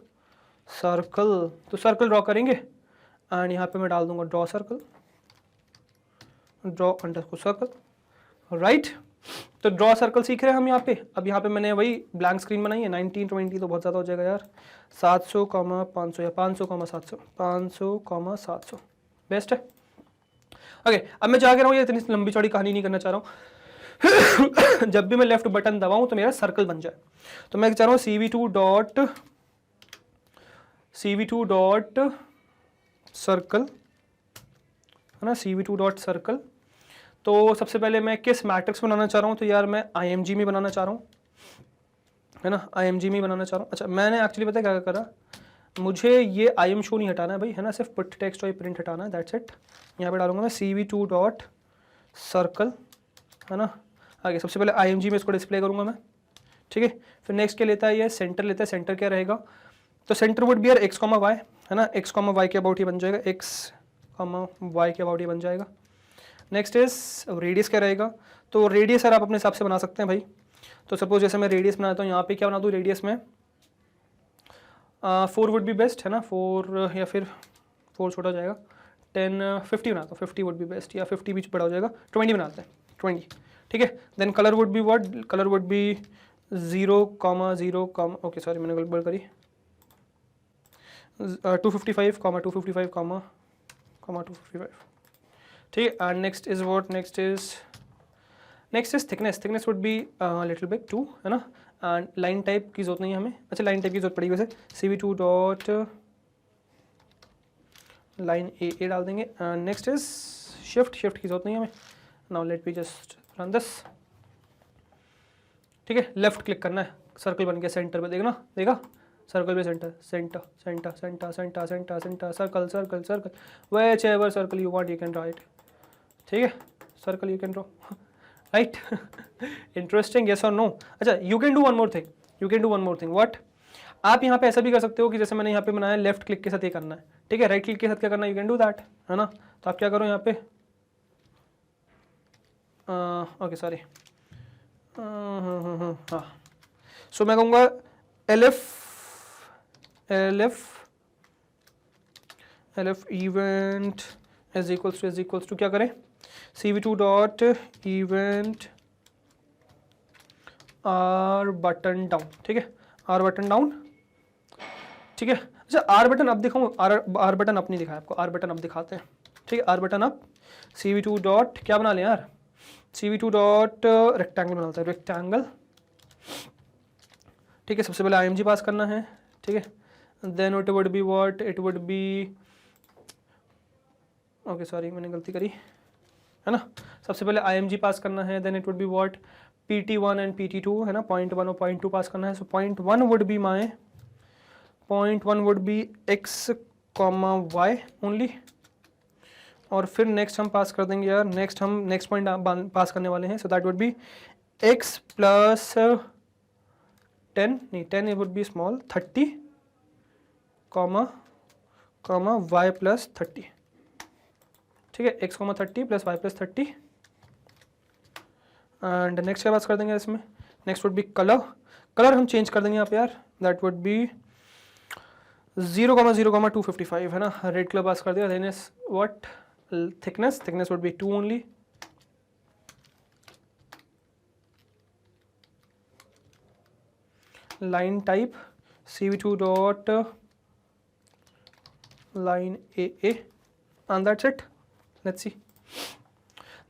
सर्कल. तो सर्कल ड्रॉ करेंगे एंड यहाँ पे मैं डाल दूंगा draw circle, draw underscore circle. Right, तो ड्रॉ सर्कल सीख रहे हैं हम यहाँ पे. अब यहाँ पे मैंने वही ब्लैंक स्क्रीन बनाई है. 1920 तो बहुत ज़्यादा हो जाएगा यार. 700, 500 या 500, 700, 500, 700 बेस्ट है. ओके, अब मैं क्या कह रहा हूँ, ये इतनी लंबी चौड़ी कहानी नहीं करना चाह रहा हूँ. जब भी मैं लेफ्ट बटन दबाऊँ तो मेरा सर्कल बन जाए. तो मैं चाह रहा हूँ CV2 डॉट सर्कल, है ना, CV2 डॉट सर्कल. तो सबसे पहले मैं किस मैट्रिक्स बनाना चाह रहा हूँ, तो यार मैं IMG में बनाना चाह रहा हूँ, है ना, IMG में बनाना चाह रहा हूँ. अच्छा, मैंने एक्चुअली पता है क्या करा, मुझे ये IM शो नहीं हटाना है भाई, है ना, सिर्फ पुट टेक्स्ट और प्रिंट हटाना है, दैट्स इट. यहाँ पे डालूंगा मैं CV2 डॉट सर्कल, है ना. आगे सबसे पहले IMG में इसको डिस्प्ले करूँगा मैं. ठीक है, फिर नेक्स्ट क्या लेता है, ये सेंटर लेता है. सेंटर क्या रहेगा, तो सेंटर वुड बी यार x, y, है ना, x, y के अबाउट ही बन जाएगा, x, y के अबाउट ही बन जाएगा. नेक्स्ट इज रेडियस क्या रहेगा, तो रेडियस सर आप अपने हिसाब से बना सकते हैं भाई. तो सपोज जैसे मैं रेडियस बनाता हूँ, यहाँ पे क्या बना दूँ रेडियस में, 4 वुड बी बेस्ट, है ना, 4 या फिर 4 छोटा जाएगा, 10, 50 बनाता हूँ, 50 वुड बी बेस्ट, या 50 भी बड़ा हो जाएगा, 20 बनाते हैं, 20. ठीक है, then colour would be what, colour would be 0, 0, okay sorry मैंने गलत करी, 255, 255, 255. ठीक है, and next is what, next is thickness would be little bit 2, है ना. एंड लाइन टाइप की जरूरत नहीं है हमें. अच्छा, लाइन टाइप की जरूरत पड़ेगी वैसे, CV2 डॉट लाइन ए डाल देंगे. एंड नेक्स्ट इज शिफ्ट की जरूरत नहीं है हमें. Now let me just run this. ठीक है, लेफ्ट क्लिक करना है, सर्कल बन गया सेंटर पे, देखना देखा, सर्कल पे centre centre centre centre centre centre centre circle circle circle, which ever circle you want you can write, ठीक है, circle you can draw, right. Interesting, yes और नो। अच्छा, you can do one more thing, you can do one more thing, what, आप यहाँ पे ऐसा भी कर सकते हो कि जैसे मैंने यहाँ पे बनाया लेफ्ट क्लिक के साथ ये करना है, ठीक है, राइट क्लिक के साथ क्या करना है, यू कैन डू दैट, है ना। तो आप क्या करो यहाँ पे, ओके सॉरी, हाँ, सो मैं कहूँगा elif event is equals to क्या करें, cv2 dot event r button down, ठीक है, r बटन डाउन, ठीक है। अच्छा, r बटन अब दिखाऊँ, r बटन अप नहीं दिखाया आपको, r बटन अब दिखाते हैं, ठीक है, r button up, cv2 dot क्या बना लें यार, cv2 डॉट रेक्टेंगल बनाते हैं, रेक्टेंगल, ठीक है, सबसे पहले img पास करना है, ठीक है, then it would be what, it would be, okay sorry मैंने गलती करी, है ना, सबसे पहले img पास करना है, then it would be what, pt1 and pt2, है ना, पॉइंट 1 और पॉइंट 2 पास करना है, so point 1 would be my, point 1 would be x, y only, और फिर नेक्स्ट हम पास कर देंगे यार, नेक्स्ट हम नेक्स्ट पॉइंट पास करने वाले हैं, so that would be x plus 10, नहीं 10 it would be small, 30 comma y plus 30, ठीक है, x 30 plus y plus 30, and next क्या बात कर देंगे इसमें, नेक्स्ट वुड बी कलर हम चेंज कर देंगे यहाँ पे यार, दैट वुड बी 0,0,255, है ना, रेड कलर पास कर दिया, then is what, thickness would be 2 only, line type cv2 dot line AA and that's it, let's see।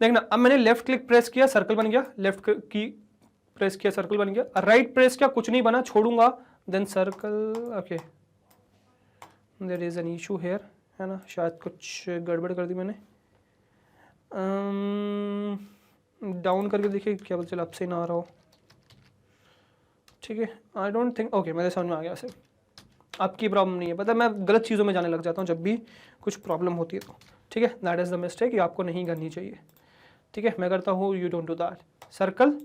देखना, अब मैंने लेफ्ट क्लिक प्रेस किया, सर्कल बन गया, लेफ्ट की प्रेस किया, सर्कल बन गया, राइट प्रेस किया, कुछ नहीं बना, छोड़ूंगा, then circle, okay there is an issue here, है ना, शायद कुछ गड़बड़ कर दी मैंने, डाउन करके देखिए क्या पता चला आपसे ना आ रहा हो, ठीक है, आई डोंट थिंक, ओके मेरे समझ में आ गया, सिर्फ आपकी प्रॉब्लम नहीं है, पता है मैं गलत चीज़ों में जाने लग जाता हूँ जब भी कुछ प्रॉब्लम होती है तो, ठीक है, दैट इज़ द मिस्टेक, ये आपको नहीं करनी चाहिए, ठीक है, मैं करता हूँ, you don't do that, circle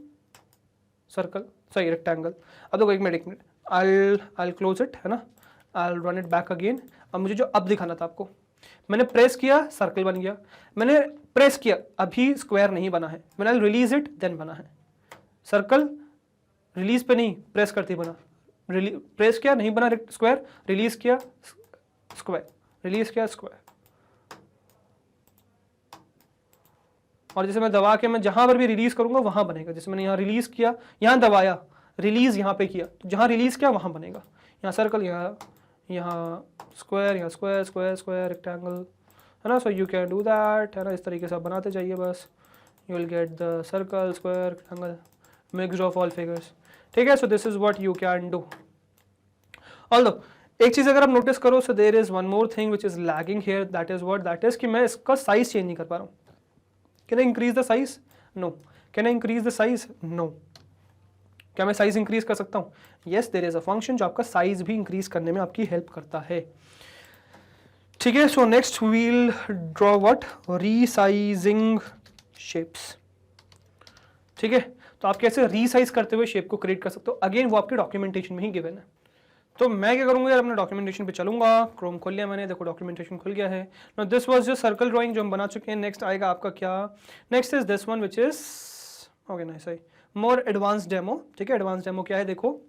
सही, रेक्टेंगल, अब देखो एक मिनट आई क्लोज इट, है ना, I run it back again, अब मुझे जो अब दिखाना था आपको, मैंने प्रेस किया, सर्कल बन गया, मैंने प्रेस किया, अभी स्क्वायर नहीं बना है, मैंने आई रिलीज इट देन बना है, सर्कल रिलीज पे नहीं, प्रेस करते बना, प्रेस किया नहीं बना स्क्वायर, रिलीज किया स्क्वायर, रिलीज किया स्क्वायर, और जैसे मैं दबा के मैं जहां पर भी रिलीज करूंगा वहां बनेगा, जैसे मैंने यहाँ रिलीज किया, यहाँ दबाया, रिलीज यहाँ पे किया, तो जहां रिलीज किया वहां बनेगा, यहाँ सर्कल, यहाँ स्क्वायर, यहाँ स्क्वायर स्क्वायर स्क्वायर रेक्टेंगल, है ना, so you can do that, है ना, इस तरीके से आप बनाते जाइए, बस you will get the circle square rectangle mix of all figures, ठीक है, so this is what you can do. Although एक चीज अगर आप नोटिस करो, so there is one more thing which is lagging here, that is what, that is कि मैं इसका साइज चेंज नहीं कर पा रहा हूँ, can I increase the size, no, can I increase the size, no, क्या मैं साइज इंक्रीज कर सकता हूँ, yes, there is a function जो आपका साइज भी इंक्रीज करने में आपकी हेल्प करता है, ठीक है, so next we'll draw what, resizing shapes, ठीक है, तो आप कैसे रीसाइज करते हुए शेप को क्रिएट कर सकते हो, अगेन वो आपके डॉक्यूमेंटेशन में ही गिवन है, तो मैं क्या करूंगा यार, अपने डॉक्यूमेंटेशन पे चलूंगा, क्रोम खोल लिया मैंने, देखो डॉक्यूमेंटेशन खुल गया है, नाउ दिस वाज जो सर्कल ड्राइंग जो हम बना चुके हैं, नेक्स्ट आएगा आपका क्या, next is this one which is, okay nice, सही, मोर एडवांस डेमो, ठीक है, एडवांस डेमो क्या है देखो,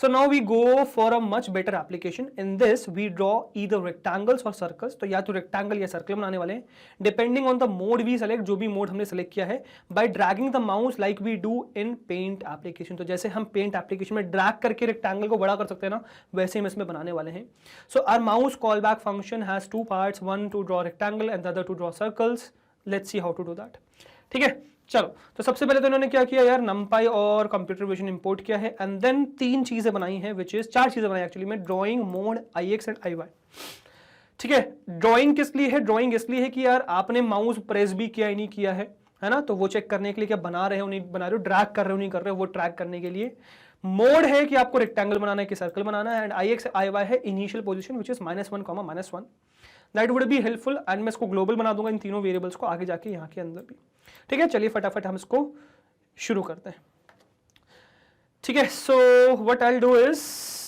so now we go for a much better application, in this we draw either rectangles or circles, तो या तो rectangle या circle बनाने वाले हैं, depending on the mode we select, जो भी mode हमने select किया है, by dragging the mouse like we do in paint application, तो जैसे हम paint application में drag करके rectangle को बड़ा कर सकते हैं ना, वैसे हम इसमें बनाने वाले हैं, so our mouse callback function has two parts, one to draw rectangle and the other to draw circles, let's see how to do that, ठीक है, चलो, तो सबसे पहले तो इन्होंने क्या किया यार, numpy और कंप्यूटर विजन इंपोर्ट किया है, एंड देन तीन चीजें बनाई हैं, विच इज चार चीजें बनाई एक्चुअली में, drawing, mode, IX and IY, ठीक है, ड्राइंग किस लिए है, ड्राइंग इसलिए है कि यार आपने माउस प्रेस भी किया ही नहीं किया है ना, तो वो चेक करने के लिए क्या बना रहे हो नहीं बना रहे हो, ड्रैग कर रहे हो नहीं कर रहे हो, वो ट्रैक करने के लिए। मोड है कि आपको रेक्टेंगल बनाना है कि सर्कल बनाना है, and I X I Y है initial position which is -1, -1. That would be helpful, and मैं इसको ग्लोबल बना दूंगा इन तीनों वेरिएबल्स को आगे जाके यहाँ के अंदर भी. ठीक है, चलिए फटाफट हम इसको शुरू करते हैं. ठीक है, so what I will do is,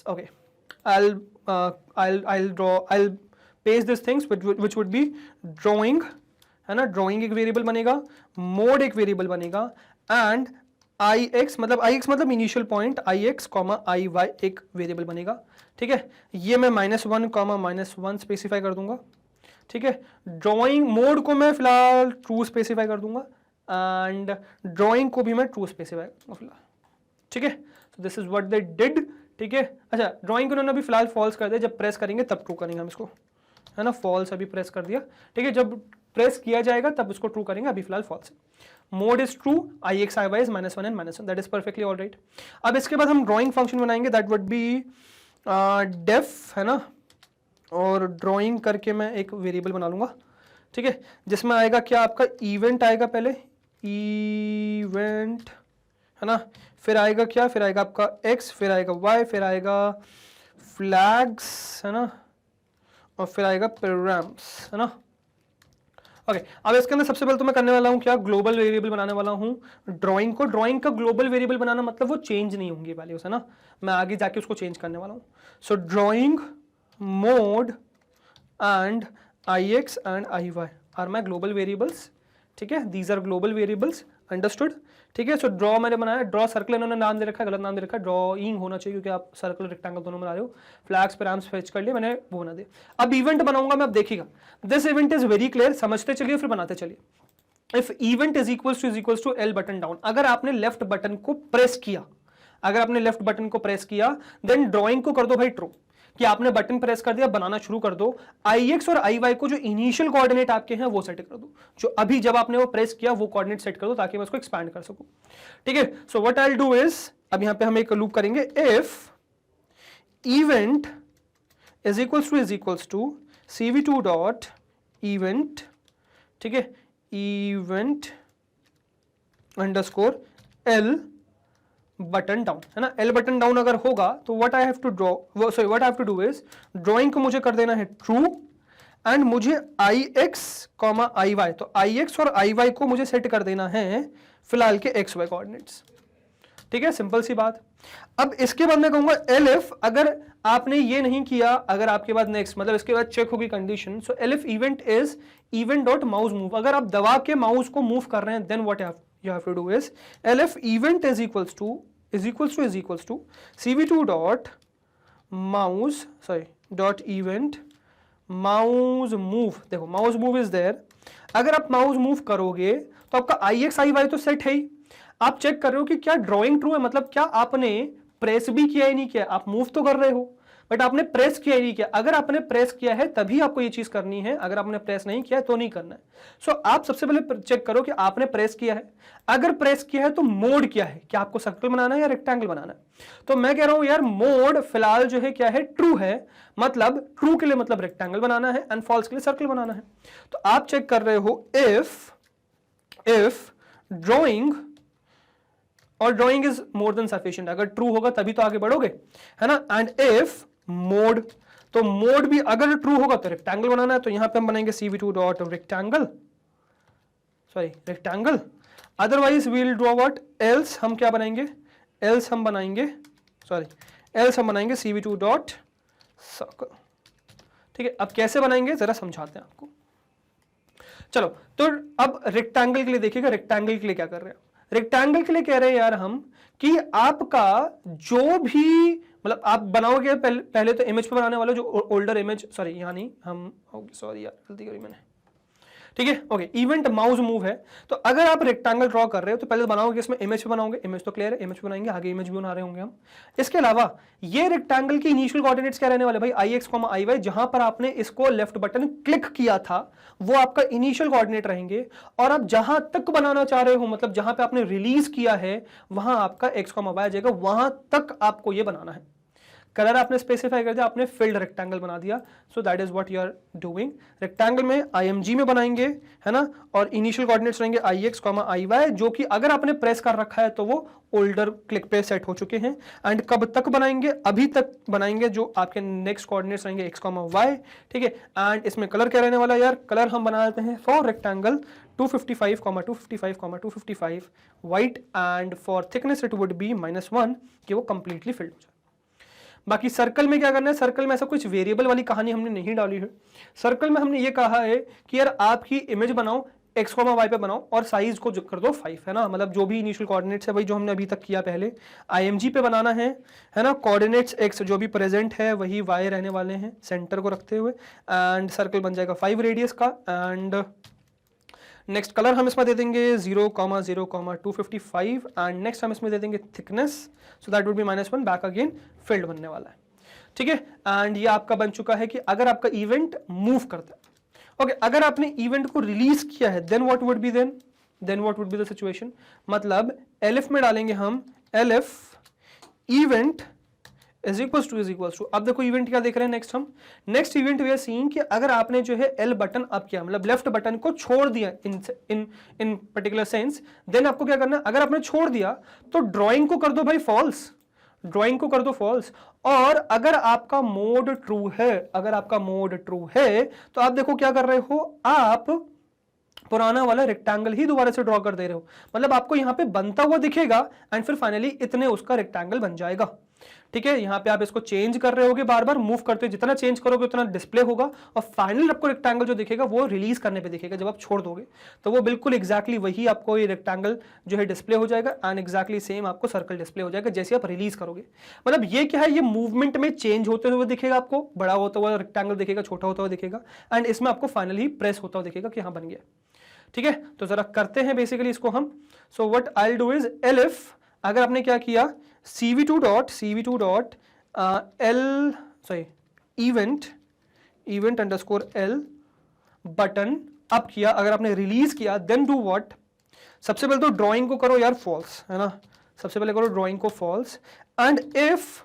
okay, I'll paste these things which would be drawing, है ना, ड्राइंग एक वेरिएबल बनेगा, मोड एक वेरिएबल बनेगा, एंड ix मतलब इनिशियल पॉइंट ix, iy एक वेरिएबल बनेगा. ठीक है, ये मैं -1, -1 स्पेसिफाई कर दूंगा. ठीक है, ड्राइंग मोड को मैं फिलहाल ट्रू स्पेसिफाई कर दूंगा, एंड ड्राइंग को भी मैं ट्रू स्पेसिफाई कर दूंगा फिलहाल. ठीक है, so this is what they did. ठीक है, अच्छा, ड्राइंग को उन्होंने अभी फिलहाल फॉल्स कर दिया, जब प्रेस करेंगे तब ट्रू करेंगे हम इसको, है ना, फॉल्स अभी प्रेस कर दिया. ठीक है, जब प्रेस किया जाएगा तब उसको ट्रू करेंगे, अभी फिलहाल false. Mode is true, I X I Y is -1 and -1, that is perfectly all right. अब इसके बाद हम ड्राइंग फंक्शन बनाएंगे, दैट वुड बी डेफ, है ना, और ड्राइंग करके मैं एक वेरिएबल बना लूंगा. ठीक है, जिसमें आएगा क्या, आपका इवेंट आएगा, पहले इवेंट, है ना, फिर आएगा क्या, फिर आएगा आपका x, फिर आएगा y, फिर आएगा फ्लैग्स, है ना, और फिर आएगा पैराम्स, है ना. ओके, अब इसके अंदर सबसे पहले तो मैं करने वाला हूँ क्या, ग्लोबल वेरिएबल बनाने वाला हूँ ड्राइंग को. ड्राइंग का ग्लोबल वेरिएबल बनाना मतलब वो चेंज नहीं होंगी वैल्यूज, है ना, मैं आगे जाके उसको चेंज करने वाला हूँ. So drawing mode and I X and I Y are my global variables. ठीक है, these are global variables, understood. ठीक है, सो ड्रॉ मैंने बनाया, ड्रॉ सर्कल इन्होंने नाम दे रखा है, गलत नाम दे रखा है, ड्रॉइंग होना चाहिए क्योंकि आप सर्कल रेक्टेंगल दोनों बना रहे हो. फ्लैग्स पैराम्स फेच कर लिए मैंने, वो बना दिया. अब इवेंट बनाऊंगा मैं, अब देखिएगा, this event is very clear, समझते चलिए फिर बनाते चलिए. If event is equals to L button down, अगर आपने लेफ्ट बटन को प्रेस किया, देन ड्रॉइंग को कर दो भाई ट्रू, कि आपने बटन प्रेस कर दिया, बनाना शुरू कर दो. IX और IY को जो इनिशियल कोऑर्डिनेट आपके हैं वो सेट कर दो, जो अभी जब आपने वो प्रेस किया वो कोऑर्डिनेट सेट कर दो, ताकि मैं उसको एक्सपैंड कर सकूं. ठीक है, so what I will do is, अब यहां पे हम एक लूप करेंगे, if event is equals to cv2 dot event. ठीक है, event underscore L button down, है ना, एल बटन डाउन अगर होगा तो what I have to do is, drawing को मुझे कर देना है ट्रू, एंड मुझे ix, iy, तो ix और iy को मुझे सेट कर देना है फिलहाल के xy कोऑर्डिनेट्स. ठीक है, सिंपल सी बात. अब इसके बाद मैं कहूंगा elif, अगर आपने ये नहीं किया, अगर आपके बाद नेक्स्ट मतलब इसके बाद चेक होगी condition, so elif event is event dot mouse move, अगर आप दबा के माउस को मूव कर रहे हैं, then what you have to do is elif event is equals to cv2 dot mouse dot event mouse move. देखो माउस मूव इज देयर, अगर आप माउस मूव करोगे तो आपका ix iy तो सेट है ही. आप चेक कर रहे हो कि क्या ड्राइंग ट्रू है, मतलब क्या आपने प्रेस भी किया ही नहीं किया, आप मूव तो कर रहे हो बट आपने प्रेस किया ही नहीं किया. अगर आपने प्रेस किया है तभी आपको ये चीज करनी है, अगर आपने प्रेस नहीं किया है तो नहीं करना है. सो आप सबसे पहले चेक करो कि आपने प्रेस किया है, अगर प्रेस किया है तो मोड क्या है, क्या आपको सर्कल बनाना है या रेक्टेंगल बनाना है. तो मैं कह रहा हूं यार मोड फिलहाल जो है क्या है, ट्रू है, मतलब ट्रू के लिए मतलब रेक्टेंगल बनाना है, एंड फॉल्स के लिए सर्कल बनाना है. तो आप चेक कर रहे हो इफ ड्रॉइंग, और drawing is more than sufficient, अगर ट्रू होगा तभी तो आगे बढ़ोगे, है ना. एंड इफ मोड, तो मोड भी अगर ट्रू होगा तो रेक्टेंगल बनाना है, तो यहां पे हम बनाएंगे cv2 dot rectangle, otherwise we will draw what, else हम क्या बनाएंगे, एल्स हम बनाएंगे cv2 डॉट सर्कल. ठीक है, अब कैसे बनाएंगे जरा समझाते हैं आपको. चलो, तो अब रेक्टेंगल के लिए देखिएगा, रेक्टेंगल के लिए क्या कर रहे हैं, रेक्टेंगल के लिए कह रहे हैं यार हम कि आपका जो भी मतलब आप बनाओगे, पहले तो इमेज पे बनाने वाले, जो ओल्डर इमेज, सॉरी यहाँ नहीं, हम सॉरी यार गलती करी मैंने. ठीक है, ओके, इवेंट माउस मूव है, तो अगर आप रेक्टेंगल ड्रॉ कर रहे हो तो पहले बनाओगे इसमें इमेज पे बनाओगे, इमेज तो क्लियर है, इमेज पे बनाएंगे, आगे इमेज भी बना रहे होंगे हम. इसके अलावा ये रेक्टेंगल की इनिशियल कोऑर्डिनेट्स क्या रहने वाले भाई, ix, iy, जहां पर आपने इसको लेफ्ट बटन क्लिक किया था वो आपका इनिशियल कोऑर्डिनेट रहेंगे, और आप जहां तक बनाना चाह रहे हो, मतलब जहां पे आपने रिलीज किया है वहां आपका x, y आ जाएगा, वहां तक आपको ये बनाना है. कलर आपने स्पेसिफाई कर दिया, आपने फिल्ड रेक्टेंगल बना दिया। So that is what you are doing. Rectangle में IMG में बनाएंगे, है ना, और इनिशियल कोऑर्डिनेट्स रहेंगे IX, IY, जो कि अगर आपने प्रेस कर रखा है तो वो ओल्डर क्लिक पे सेट हो चुके हैं। एंड कब तक बनाएंगे, अभी तक बनाएंगे, जो आपके नेक्स्ट कोऑर्डिनेट्स रहेंगे X, Y, ठीक है। एंड इसमें कलर क्या रहने वाला है यार, कलर हम बना देते हैं for rectangle 255, 255, 255 white, and for thickness it would B -1, कि वो कंप्लीटली फिल्ड हो जाए। बाकी सर्कल में क्या करना है, सर्कल में ऐसा कुछ वेरिएबल वाली कहानी हमने नहीं डाली है। सर्कल में हमने ये कहा है कि यार आपकी इमेज बनाओ X, Y पे बनाओ और साइज को कर दो 5, है ना, मतलब जो भी इनिशियल कोऑर्डिनेट्स है वही जो हमने अभी तक किया पहले IMG पे बनाना है ना। कोऑर्डिनेट्स X जो भी प्रेजेंट है वही Y रहने वाले हैं सेंटर को रखते हुए, एंड सर्कल बन जाएगा 5 रेडियस का। एंड नेक्स्ट कलर हम इसमें दे देंगे 0, 0, 255, एंड नेक्स्ट हम इसमें दे देंगे thickness, so that would B -1, back again field बनने वाला है, ठीक है। एंड ये आपका बन चुका है कि अगर आपका इवेंट मूव करता है, ओके, अगर आपने इवेंट को रिलीज किया है then what would be then what would be the situation, मतलब एलिफ में डालेंगे हम elif event is equals to, अब देखो इवेंट क्या देख रहे हैं next event we are seeing कि अगर आपने जो है L बटन अप किया, मतलब लेफ्ट बटन को छोड़ दिया इन पर्टिकुलर सेंस, देन आपको क्या करना है, अगर आपने छोड़ दिया तो ड्राइंग को कर दो भाई फॉल्स, ड्राइंग को कर दो फॉल्स। और अगर आपका मोड ट्रू है तो आप देखो क्या कर रहे हो, आप पुराना वाला रेक्टेंगल ही दोबारा से ड्रॉ कर दे रहे हो, मतलब आपको यहां पे बनता हुआ दिखेगा एंड फिर फाइनली इतने उसका रेक्टेंगल बन जाएगा, ठीक है। यहां पे आप इसको चेंज कर रहे होगे, बार बार मूव करते हो, जितना चेंज करोगे उतना डिस्प्ले होगा, और फाइनल आपको रेक्टेंगल जो दिखेगा वो रिलीज करने पे दिखेगा, जब आप छोड़ दोगे तो वो बिल्कुल एग्जैक्टली वही आपको ये रेक्टेंगल जो है डिस्प्ले हो जाएगा, एंड एग्जैक्टली सेम आपको सर्कल डिस्प्ले हो जाएगा जैसे आप रिलीज करोगे। मतलब ये क्या है, ये मूवमेंट में चेंज होते हुए दिखेगा, आपको बड़ा होता हुआ रेक्टेंगल दिखेगा, छोटा होता हुआ दिखेगा, एंड इसमें आपको फाइनली प्रेस होता हुआ दिखेगा कि हाँ बन गया, ठीक है। तो जरा करते हैं बेसिकली इसको हम। सो what I will do is elif, अगर आपने क्या किया cv2 dot event underscore L button up किया, अगर आपने रिलीज किया देन डू व्हाट, सबसे पहले तो ड्राइंग को करो यार फॉल्स, है ना, सबसे पहले करो ड्राइंग को फॉल्स, एंड इफ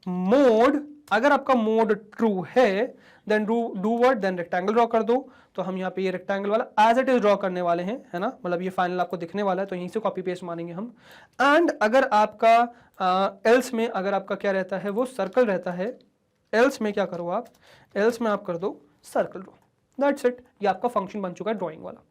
मोड, अगर आपका मोड ट्रू है then do what, then rectangle draw कर दो। तो हम यहाँ पे ये रेक्टेंगल वाला एज इट इज ड्रॉ करने वाले हैं, है ना, मतलब ये फाइनल आपको दिखने वाला है, तो यहीं से कॉपी पेस्ट मानेंगे हम। एंड अगर आपका एल्स में अगर आपका क्या रहता है, वो सर्कल रहता है, एल्स में क्या करो आप, एल्स में आप कर दो सर्कल ड्रॉ, दैट्स इट, ये आपका फंक्शन बन चुका है ड्राइंग वाला।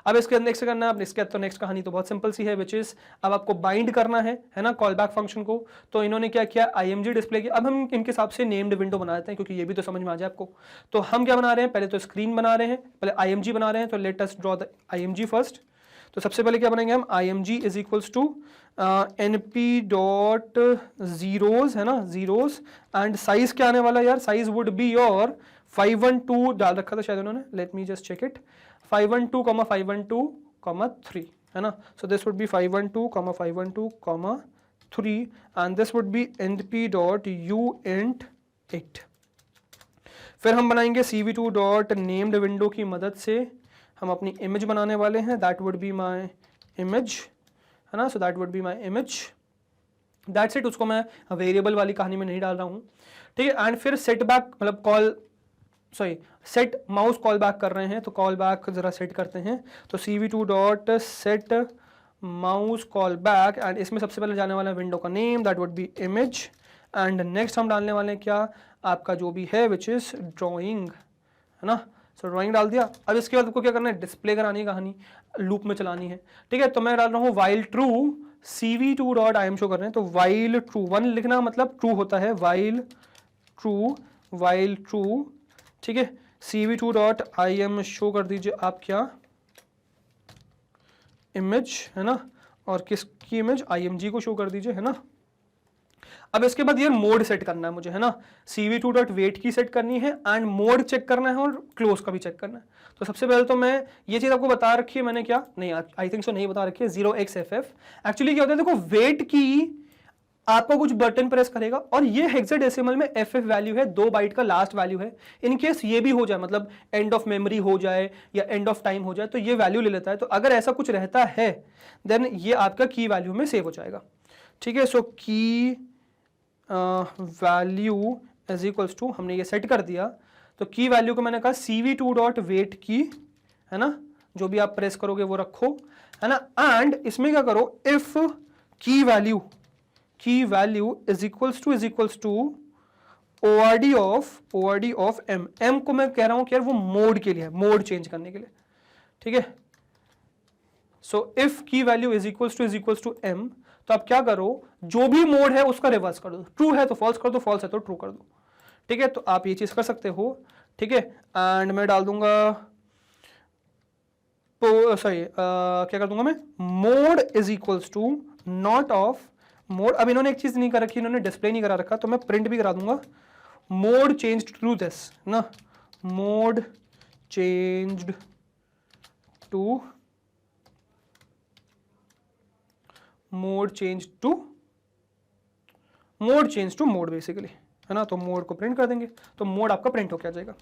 अब इसके नेक्स्ट करना है, अब इसके तो नेक्स्ट कहानी तो बहुत सिंपल सी है, विच इज अब आपको बाइंड करना है ना, कॉल बैक फंक्शन को। तो इन्होंने क्या किया, IMG डिस्प्ले किया। अब हम इनके हिसाब से नेम्ड विंडो बना देते हैं, क्योंकि ये भी तो समझ में आ जाए आपको। तो हम क्या बना रहे हैं, पहले तो स्क्रीन बना रहे हैं, पहले IMG बना रहे हैं, तो let us draw the IMG first. तो सबसे पहले क्या बनाएंगे हम, IMG is equals to NP dot zeros, है ना, जीरोज, एंड साइज क्या आने वाला है यार, साइज वुड बी योर 512 डाल रखा था शायद उन्होंने, let me just check it, 512, 512, 3, है ना। So this would be 512, 512, 3, and this would be NP dot uint8। फिर हम बनाएंगे cv2 डॉट नेम्ड विंडो की मदद से हम अपनी इमेज बनाने वाले हैं, that would be my image, है ना, so that would be my image, that's it. उसको मैं वेरिएबल वाली कहानी में नहीं डाल रहा हूँ, ठीक है। एंड फिर सेट बैक, मतलब सेट माउस कॉल बैक कर रहे हैं, तो कॉल बैक जरा सेट करते हैं। तो cv2 dot set mouse call back, and इसमें सबसे पहले जाने वाला है विंडो का name, that would B image, and next हम डालने वाले हैं क्या, आपका जो भी है विच इज ड्रॉइंग, है ना। सो ड्राइंग डाल दिया। अब इसके बाद आपको क्या करना है, डिस्प्ले करानी है कहानी, लूप में चलानी है, ठीक है। तो मैं डाल रहा हूँ while true cv2 dot I am show कर रहे हैं, तो वाइल ट्रू 1 लिखना मतलब ट्रू होता है, वाइल ट्रू, ठीक है। cv2 dot I am show कर दीजिए आप क्या, इमेज, है ना, और किसकी इमेज, IMG को शो कर दीजिए, है ना। अब इसके बाद ये मोड सेट करना है मुझे, है ना, cv2 डॉट वेट की सेट करनी है, एंड मोड चेक करना है और क्लोज का भी चेक करना है। तो सबसे पहले तो मैं ये चीज आपको बता रखी है मैंने, क्या नहीं, आई थिंक सो नहीं बता रखी है, 0xff। एक्चुअली क्या होता है, देखो वेट की आपको कुछ बटन प्रेस करेगा, और ये हेक्साडेसिमल में FF वैल्यू है, 2 बाइट का लास्ट वैल्यू है। इन केस ये भी हो जाए, मतलब एंड ऑफ मेमोरी हो जाए या एंड ऑफ टाइम हो जाए, तो ये वैल्यू ले लेता है। तो अगर ऐसा कुछ रहता है देन ये आपका की वैल्यू में सेव हो जाएगा, ठीक है। सो की वैल्यू इज इक्वल्स टू, हमने ये सेट कर दिया, तो की वैल्यू को मैंने कहा CV2 डॉट वेट की, है ना, जो भी आप प्रेस करोगे वो रखो, है ना, एंड इसमें क्या करो, if key value is equals to ORD of M को मैं कह रहा हूं कि यार वो मोड के लिए है, मोड चेंज करने के लिए, ठीक है। सो if key value is equals to M, तो आप क्या करो, जो भी मोड है उसका रिवर्स कर दो, ट्रू है तो फॉल्स कर दो, फॉल्स है तो ट्रू कर दो, ठीक है। तो आप ये चीज कर सकते हो, ठीक है। एंड मैं डाल दूंगा, सॉरी क्या कर दूंगा मैं, mode is equals to not of mode. अब इन्होंने एक चीज नहीं कर रखी, इन्होंने डिस्प्ले नहीं करा रखा, तो मैं प्रिंट भी करा दूंगा, मोड चेंज्ड टू दिस ना, mode changed to mode basically, है ना। तो मोड को प्रिंट कर देंगे, तो मोड आपका प्रिंट होकर आ जाएगा,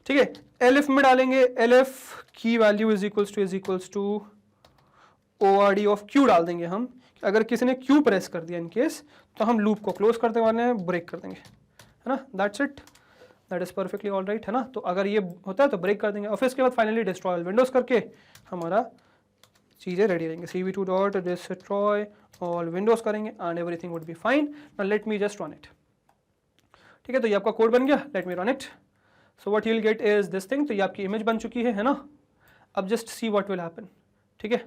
ठीक है। एलिफ में डालेंगे, elif key value is equals to ORD of Q डाल देंगे हम, अगर किसी ने Q प्रेस कर दिया इन केस, तो हम लूप को क्लोज करते वाले हैं, ब्रेक कर देंगे, है ना। That's it, that is perfectly all right, है ना। तो अगर ये होता है तो ब्रेक कर देंगे, और फिर इसके बाद फाइनली डिस्ट्रॉय ऑल विंडोज करके हमारा चीज़ें रेडी रहेंगे, CV2 dot destroy all windows करेंगे and everything would be fine. Now let me just run it, ठीक है। तो ये आपका कोड बन गया, let me run it. So what you will get is this thing, तो ये आपकी इमेज बन चुकी है ना। अब just see what will happen, ठीक है।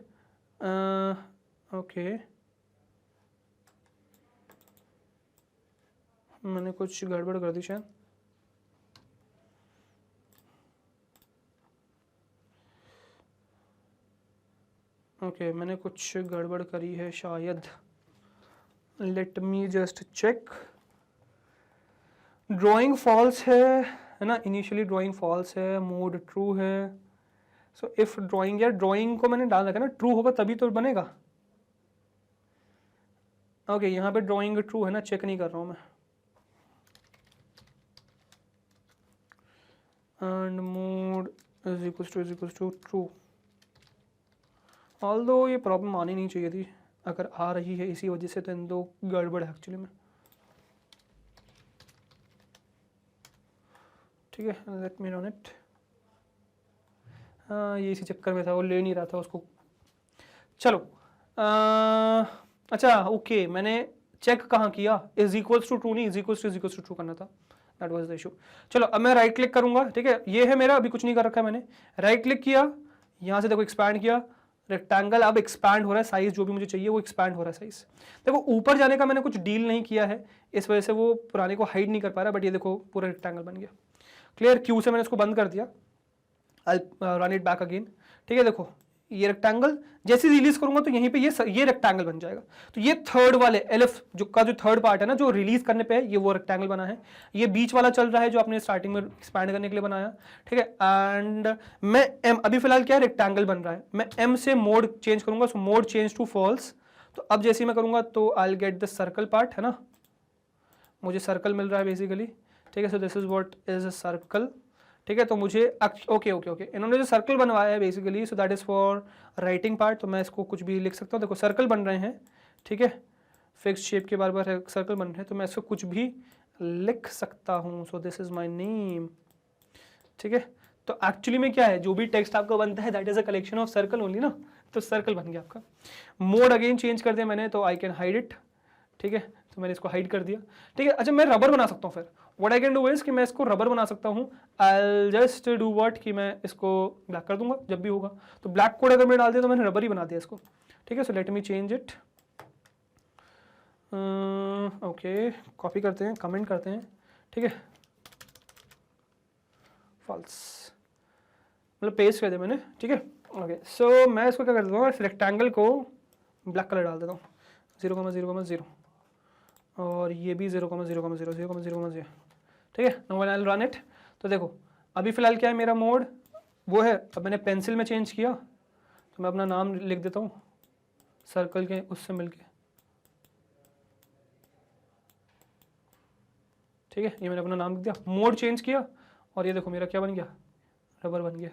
ओके, मैंने कुछ गड़बड़ कर दी शायद, ओके मैंने कुछ गड़बड़ करी है शायद, let me just check. Drawing false है ना, इनिशियली ड्राइंग फॉल्स है, मोड ट्रू है। सो इफ ड्राइंग, यार ड्राइंग को मैंने डाल रखा ना, ट्रू होगा तभी तो बनेगा। ओके यहाँ पे ड्राइंग ट्रू है ना, चेक नहीं कर रहा हूँ मैं। And mode is equals to true, although ये प्रॉब्लम आनी नहीं चाहिए थी, अगर आ रही है इसी वजह से तो इन दो गड़बड़ है एक्चुअली में, ठीक है। Let me run it. हाँ ये इसी चक्कर में था, वो ले नहीं रहा था उसको, चलो। अच्छा ओके, मैंने चेक कहाँ किया, इज इक्वल्स टू ट्रू नहीं, इज इक्वल्स टू ट्रू करना था, दैट वाज द इशू। चलो अब मैं राइट क्लिक करूंगा, ठीक है। ये है मेरा, अभी कुछ नहीं कर रखा है मैंने, राइट क्लिक किया, यहाँ से देखो एक्सपैंड किया, रेक्टेंगल अब एक्सपैंड हो रहा है, साइज जो भी मुझे चाहिए वो एक्सपैंड हो रहा है साइज। देखो ऊपर जाने का मैंने कुछ डील नहीं किया है, इस वजह से वो पुराने को हाइड नहीं कर पा रहा, बट ये देखो पूरा रेक्टेंगल बन गया, क्लियर। क्यू से मैंने इसको बंद कर दिया, I run it back again, ठीक है। देखो ये रेक्टेंगल जैसे रिलीज करूंगा तो यहीं पे ये रेक्टेंगल बन जाएगा। तो ये थर्ड वाले एलिफ जो का जो थर्ड पार्ट है ना, जो रिलीज करने पे है, ये वो रेक्टेंगल बना है। ये बीच वाला चल रहा है जो आपने स्टार्टिंग में एक्सपैंड करने के लिए बनाया, ठीक है। एंड मैं एम, अभी फिलहाल क्या रेक्टेंगल बन रहा है, मैं एम से मोड चेंज करूंगा, so mode change to false. तो अब जैसे मैं करूंगा तो I will get the circle part, है ना, मुझे सर्कल मिल रहा है बेसिकली, ठीक है। So this is what is a circle, ठीक है। तो मुझे ओके ओके ओके, इन्होंने जो सर्कल बनवाया है basically, so that is for writing part. तो मैं इसको कुछ भी लिख सकता हूँ, देखो सर्कल बन रहे हैं, ठीक है। फिक्स शेप के बार बार सर्कल बन रहे हैं, तो मैं इसको कुछ भी लिख सकता हूँ। सो दिस इज माई नेम, ठीक है। तो एक्चुअली में क्या है, जो भी टेक्स्ट आपका बनता है that is a collection of circle only ना, तो सर्कल बन गया आपका। मोड अगेन चेंज कर दिया मैंने, तो आई कैन हाइड इट, ठीक है। तो मैंने इसको हाइड कर दिया, ठीक है। अच्छा मैं रबर बना सकता हूँ फिर, what I can do is कि मैं इसको रबर बना सकता हूँ। आई जस्ट डू व्हाट कि मैं इसको ब्लैक कर दूंगा जब भी होगा, तो ब्लैक कोड अगर मैं डाल दिया तो मैंने रबर ही बना दिया इसको, ठीक है। So let me change it, okay copy करते हैं, कमेंट करते हैं, ठीक है। फॉल्स मतलब पेस्ट कर दिया मैंने, ठीक है। ओके सो मैं इसको क्या कर देता हूँ, इस रेक्टेंगल को ब्लैक कलर डाल देता हूँ, 0,0,0, और ये भी 0,0,0,0,0,0, ठीक है। Now I will run it. तो देखो अभी फिलहाल क्या है, मेरा मोड वो है, अब मैंने पेंसिल में चेंज किया, तो मैं अपना नाम लिख देता हूँ सर्कल के उससे मिलके, ठीक है। ये मैंने अपना नाम लिख दिया, मोड चेंज किया, और ये देखो मेरा क्या बन गया, रबर बन गया,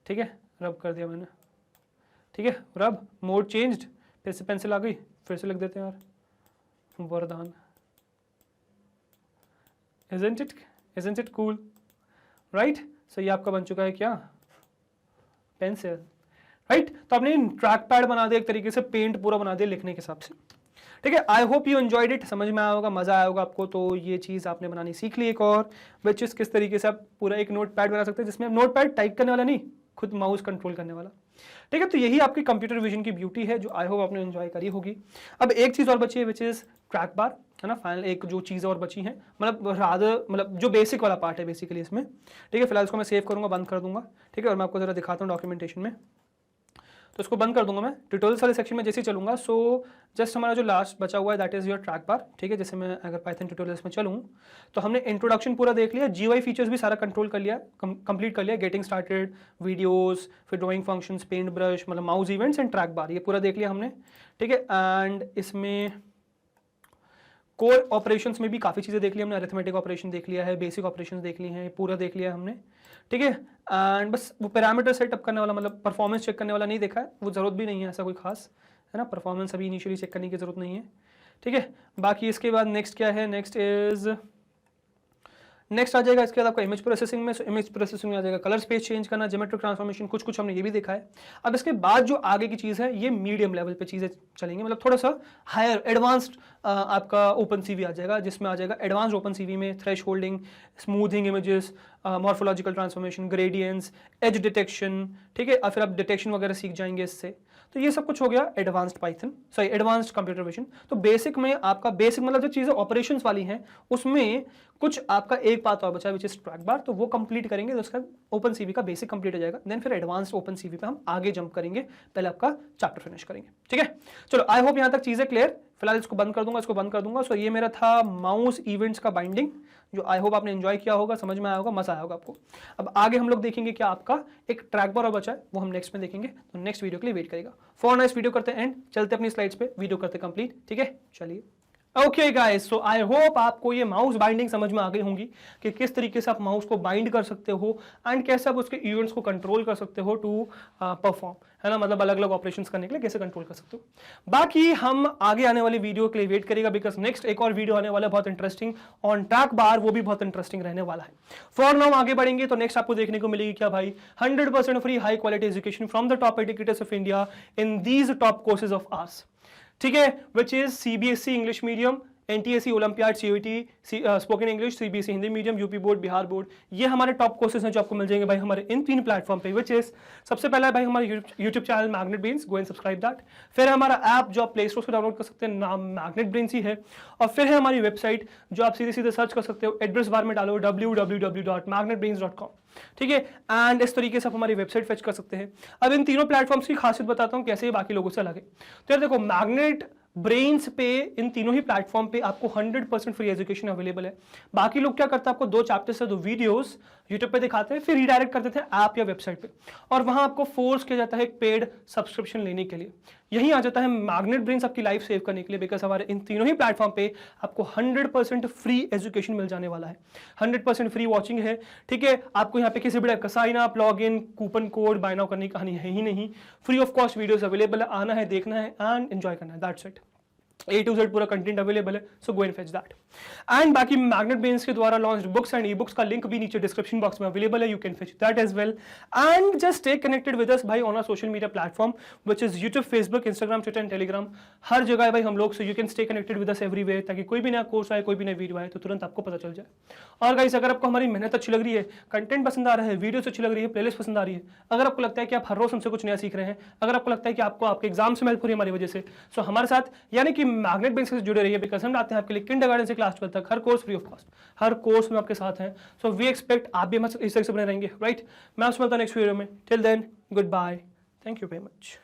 ठीक है। रब कर दिया मैंने, ठीक है। रब मोड चेंज्ड, फिर से पेंसिल आ गई, फिर से लिख देते हैं यार वरदान, Isn't it cool? राइट? सो ये आपका बन चुका है क्या? Pencil, right? तो आपने ट्रैक पैड बना दिया एक तरीके से, पेंट पूरा बना दिया लिखने के हिसाब से। ठीक है, I hope you enjoyed it, समझ में आया होगा, मजा आया होगा आपको। तो ये चीज आपने बनानी सीख ली एक और, विच इज किस तरीके से आप पूरा एक नोट पैड बना सकते हैं, जिसमें नोट पैड टाइप करने वाला नहीं, खुद माउस कंट्रोल करने वाला। ठीक है, तो यही आपकी कंप्यूटर विजन की ब्यूटी है, जो आई होप आपने एंजॉय करी होगी। अब एक चीज और बची है, विच इज ट्रैक बार, है ना। फाइनल एक जो चीज़ और बची है, मतलब जो बेसिक वाला पार्ट है बेसिकली इसमें। ठीक है, फिलहाल इसको मैं सेव करूंगा, बंद कर दूंगा। ठीक है, और मैं आपको जरा दिखाता हूँ डॉक्यूमेंटेशन में। तो इसको बंद कर दूंगा मैं, ट्यूटोरियल्स वाले सेक्शन में जैसे ही चलूंगा। सो जस्ट हमारा जो लास्ट बचा हुआ है दैट इज योर ट्रैक बार। ठीक है, जैसे मैं अगर पाइथन ट्यूटोरियल्स में चलूँ तो हमने इंट्रोडक्शन पूरा देख लिया, जीयूआई फीचर्स भी सारा कंट्रोल कर लिया, कंप्लीट कर लिया, गेटिंग स्टार्टेड, वीडियोस, फिर ड्राइंग फंक्शंस, पेंट ब्रश, मतलब माउस इवेंट्स एंड ट्रैक बार, ये पूरा देख लिया हमने। ठीक है, एंड इसमें कोर ऑपरेशंस में भी काफ़ी चीज़ें देख ली हमने, अरिथमेटिक ऑपरेशन देख लिया है, बेसिक ऑपरेशंस देख लिए हैं, पूरा देख लिया हमने। ठीक है, एंड बस वो पैरामीटर सेटअप करने वाला, मतलब परफॉर्मेंस चेक करने वाला नहीं देखा है, वो ज़रूरत भी नहीं है ऐसा कोई खास, है ना। परफॉर्मेंस अभी इनिशियली चेक करने की ज़रूरत नहीं है। ठीक है, बाकी इसके बाद नेक्स्ट क्या है, नेक्स्ट आ जाएगा इसके बाद आपका इमेज प्रोसेसिंग में। इमेज प्रोसेसिंग में आ जाएगा कलर स्पेस चेंज करना, ज्योमेट्रिक ट्रांसफॉर्मेशन, कुछ हमने ये भी देखा है। अब इसके बाद जो आगे की चीज़ है, ये मीडियम लेवल पे चीज़ें चलेंगी, मतलब थोड़ा सा हायर एडवांस्ड आपका ओपन सीवी आ जाएगा, जिसमें आ जाएगा एडवांस्ड ओपन सीवी में thresholding, smoothing images, morphological transformation, gradients, edge detection. ठीक है, और फिर आप डिटेक्शन वगैरह सीख जाएंगे इससे। तो ये सब कुछ हो गया advanced Python, sorry advanced computer vision. तो बेसिक में आपका बेसिक मतलब जो चीज़ें ऑपरेशंस वाली हैं उसमें कुछ आपका एक पाथ और बचा है विच इज ट्रैक बार, तो वो कंप्लीट करेंगे तो उसका ओपन सीवी का बेसिक कंप्लीट हो जाएगा। देन फिर एडवांस्ड ओपन सीवी पे हम आगे जंप करेंगे, पहले आपका चैप्टर फिनिश करेंगे। ठीक है, चलो आई होप यहाँ तक चीज़ें क्लियर। फिलहाल इसको बंद कर दूंगा। सो ये मेरा था माउस इवेंट्स का बाइंडिंग, जो आई होप आपने एंजॉय किया होगा, समझ में आया होगा, मजा आया होगा आपको। अब आगे हम लोग देखेंगे क्या आपका एक ट्रैक बार और बचा है, वो हम नेक्स्ट में देखेंगे। तो नेक्स्ट वीडियो के लिए वेट करेगा। फॉर नाइस वीडियो करते हैं एंड, चलते अपनी स्लाइड्स पे, वीडियो करते कंप्लीट। ठीक है, चलिए। Okay guys, so I hope आपको ये माउस बाइंडिंग समझ में आ गई होंगी कि किस तरीके से आप माउस को बाइंड कर सकते हो एंड कैसे आप उसके इवेंट्स को कंट्रोल कर सकते हो टू परफॉर्म, है ना, मतलब अलग अलग ऑपरेशंस करने के लिए कैसे कंट्रोल कर सकते हो। बाकी हम आगे आने वाली वीडियो के लिए वेट करेगा, बिकॉज नेक्स्ट एक और वीडियो आने वाला है बहुत इंटरेस्टिंग ऑन ट्रैक बार, वो भी बहुत इंटरेस्टिंग रहने वाला है। फॉर नाउ आगे बढ़ेंगे तो नेक्स्ट आपको देखने को मिलेगी क्या भाई, 100% free high quality education from the top educators of India in these top courses of ours. ठीक है, which is CBSE English medium, NTSC, olympiad, CUET, spoken English, CBSE Hindi medium, UP board, Bihar board, ये हमारे top courses हैं जो आपको मिल जाएंगे भाई हमारे इन 3 प्लेटफॉर्म पे, विच इज सबसे पहला है भाई हमारा YouTube channel magnet brains, go and subscribe that. फिर हमारा ऐप जो आप प्ले स्टोर से डाउनलोड कर सकते हैं, नाम मैग्नेट ब्रेन्स ही है। और फिर है हमारी वेबसाइट जो आप सीधे सीधे सर्च कर सकते हो, एड्रेस बार में डालो www.magnetbrains.com। ठीक है, एंड इस तरीके से आप हमारी वेबसाइट फेच कर सकते हैं। अब इन तीनों प्लेटफॉर्म्स की खासियत बताता हूं कैसे ये बाकी लोगों से अलग है। तो यार देखो, मैग्नेट ब्रेन्स पे, इन तीनों ही प्लेटफॉर्म पे आपको 100% फ्री एजुकेशन अवेलेबल है। बाकी लोग क्या करते हैं, आपको 2 चैप्टर्स से 2 वीडियोस यूट्यूब पे दिखाते हैं, फिर रिडायरेक्ट कर देते हैं ऐप या वेबसाइट पे, और वहां आपको फोर्स किया जाता है एक पेड सब्सक्रिप्शन लेने के लिए। यही आ जाता है मैग्नेट ब्रेन्स आपकी लाइफ सेव करने के लिए, बिकॉज हमारे इन तीनों ही प्लेटफॉर्म पे आपको 100% फ्री एजुकेशन मिल जाने वाला है, 100% फ्री वॉचिंग है। ठीक है, आपको यहाँ पे किसी भी टाइप का sign up, log in, coupon code, buy now करने की कहानी है ही नहीं। Free of cost videos available है, आना है, देखना है एंड एंजॉय करना है, that's it. A to Z पूरा कंटेंट अवेलेबल है, so go and fetch that. And बाकी मैग्नेट ब्रेन्स के द्वारा launched books and e books का लिंक भी नीचे डिस्क्रिप्शन बॉक्स में अवेलेबल है, you can fetch that as well. And just stay connected with us भाई on our social media platform which is YouTube, Facebook, Instagram, Twitter and Telegram, हर जगह है भाई हम लोग, so you can stay connected with us everywhere, ताकि कोई भी नया कोर्स आए, कोई भी नया वीडियो आए तो तुरंत आपको पता चल जाए। और गाइस, अगर आपको हमारी मेहनत अच्छी लग रही है, कंटेंट पसंद आ रहा है, वीडियोस अच्छी लग रही है, प्लेलिस्ट पसंद आ रही है, अगर आपको लगता है कि आप हर रोज हमसे कुछ नया सीख रहे हैं, अगर आपको लगता है कि आपको आपके एग्जाम से हेल्प हो रही है हमारी वजह से, सो हमारे साथ यानी कि मैग्नेट ब्रेन्स से जुड़े रहिए, बिकॉज हम आते हैं आपके लिए किंडरगार्टन से क्लास 12 तक हर कोर्स फ्री ऑफ कॉस्ट, हर कोर्स में आपके साथ हैं। सो वी एक्सपेक्ट आप भी हमारे इस तरह से बने रहेंगे, राइट। मैं आपसे मिलता हूं नेक्स्ट वीडियो में, till then goodbye, thank you very much.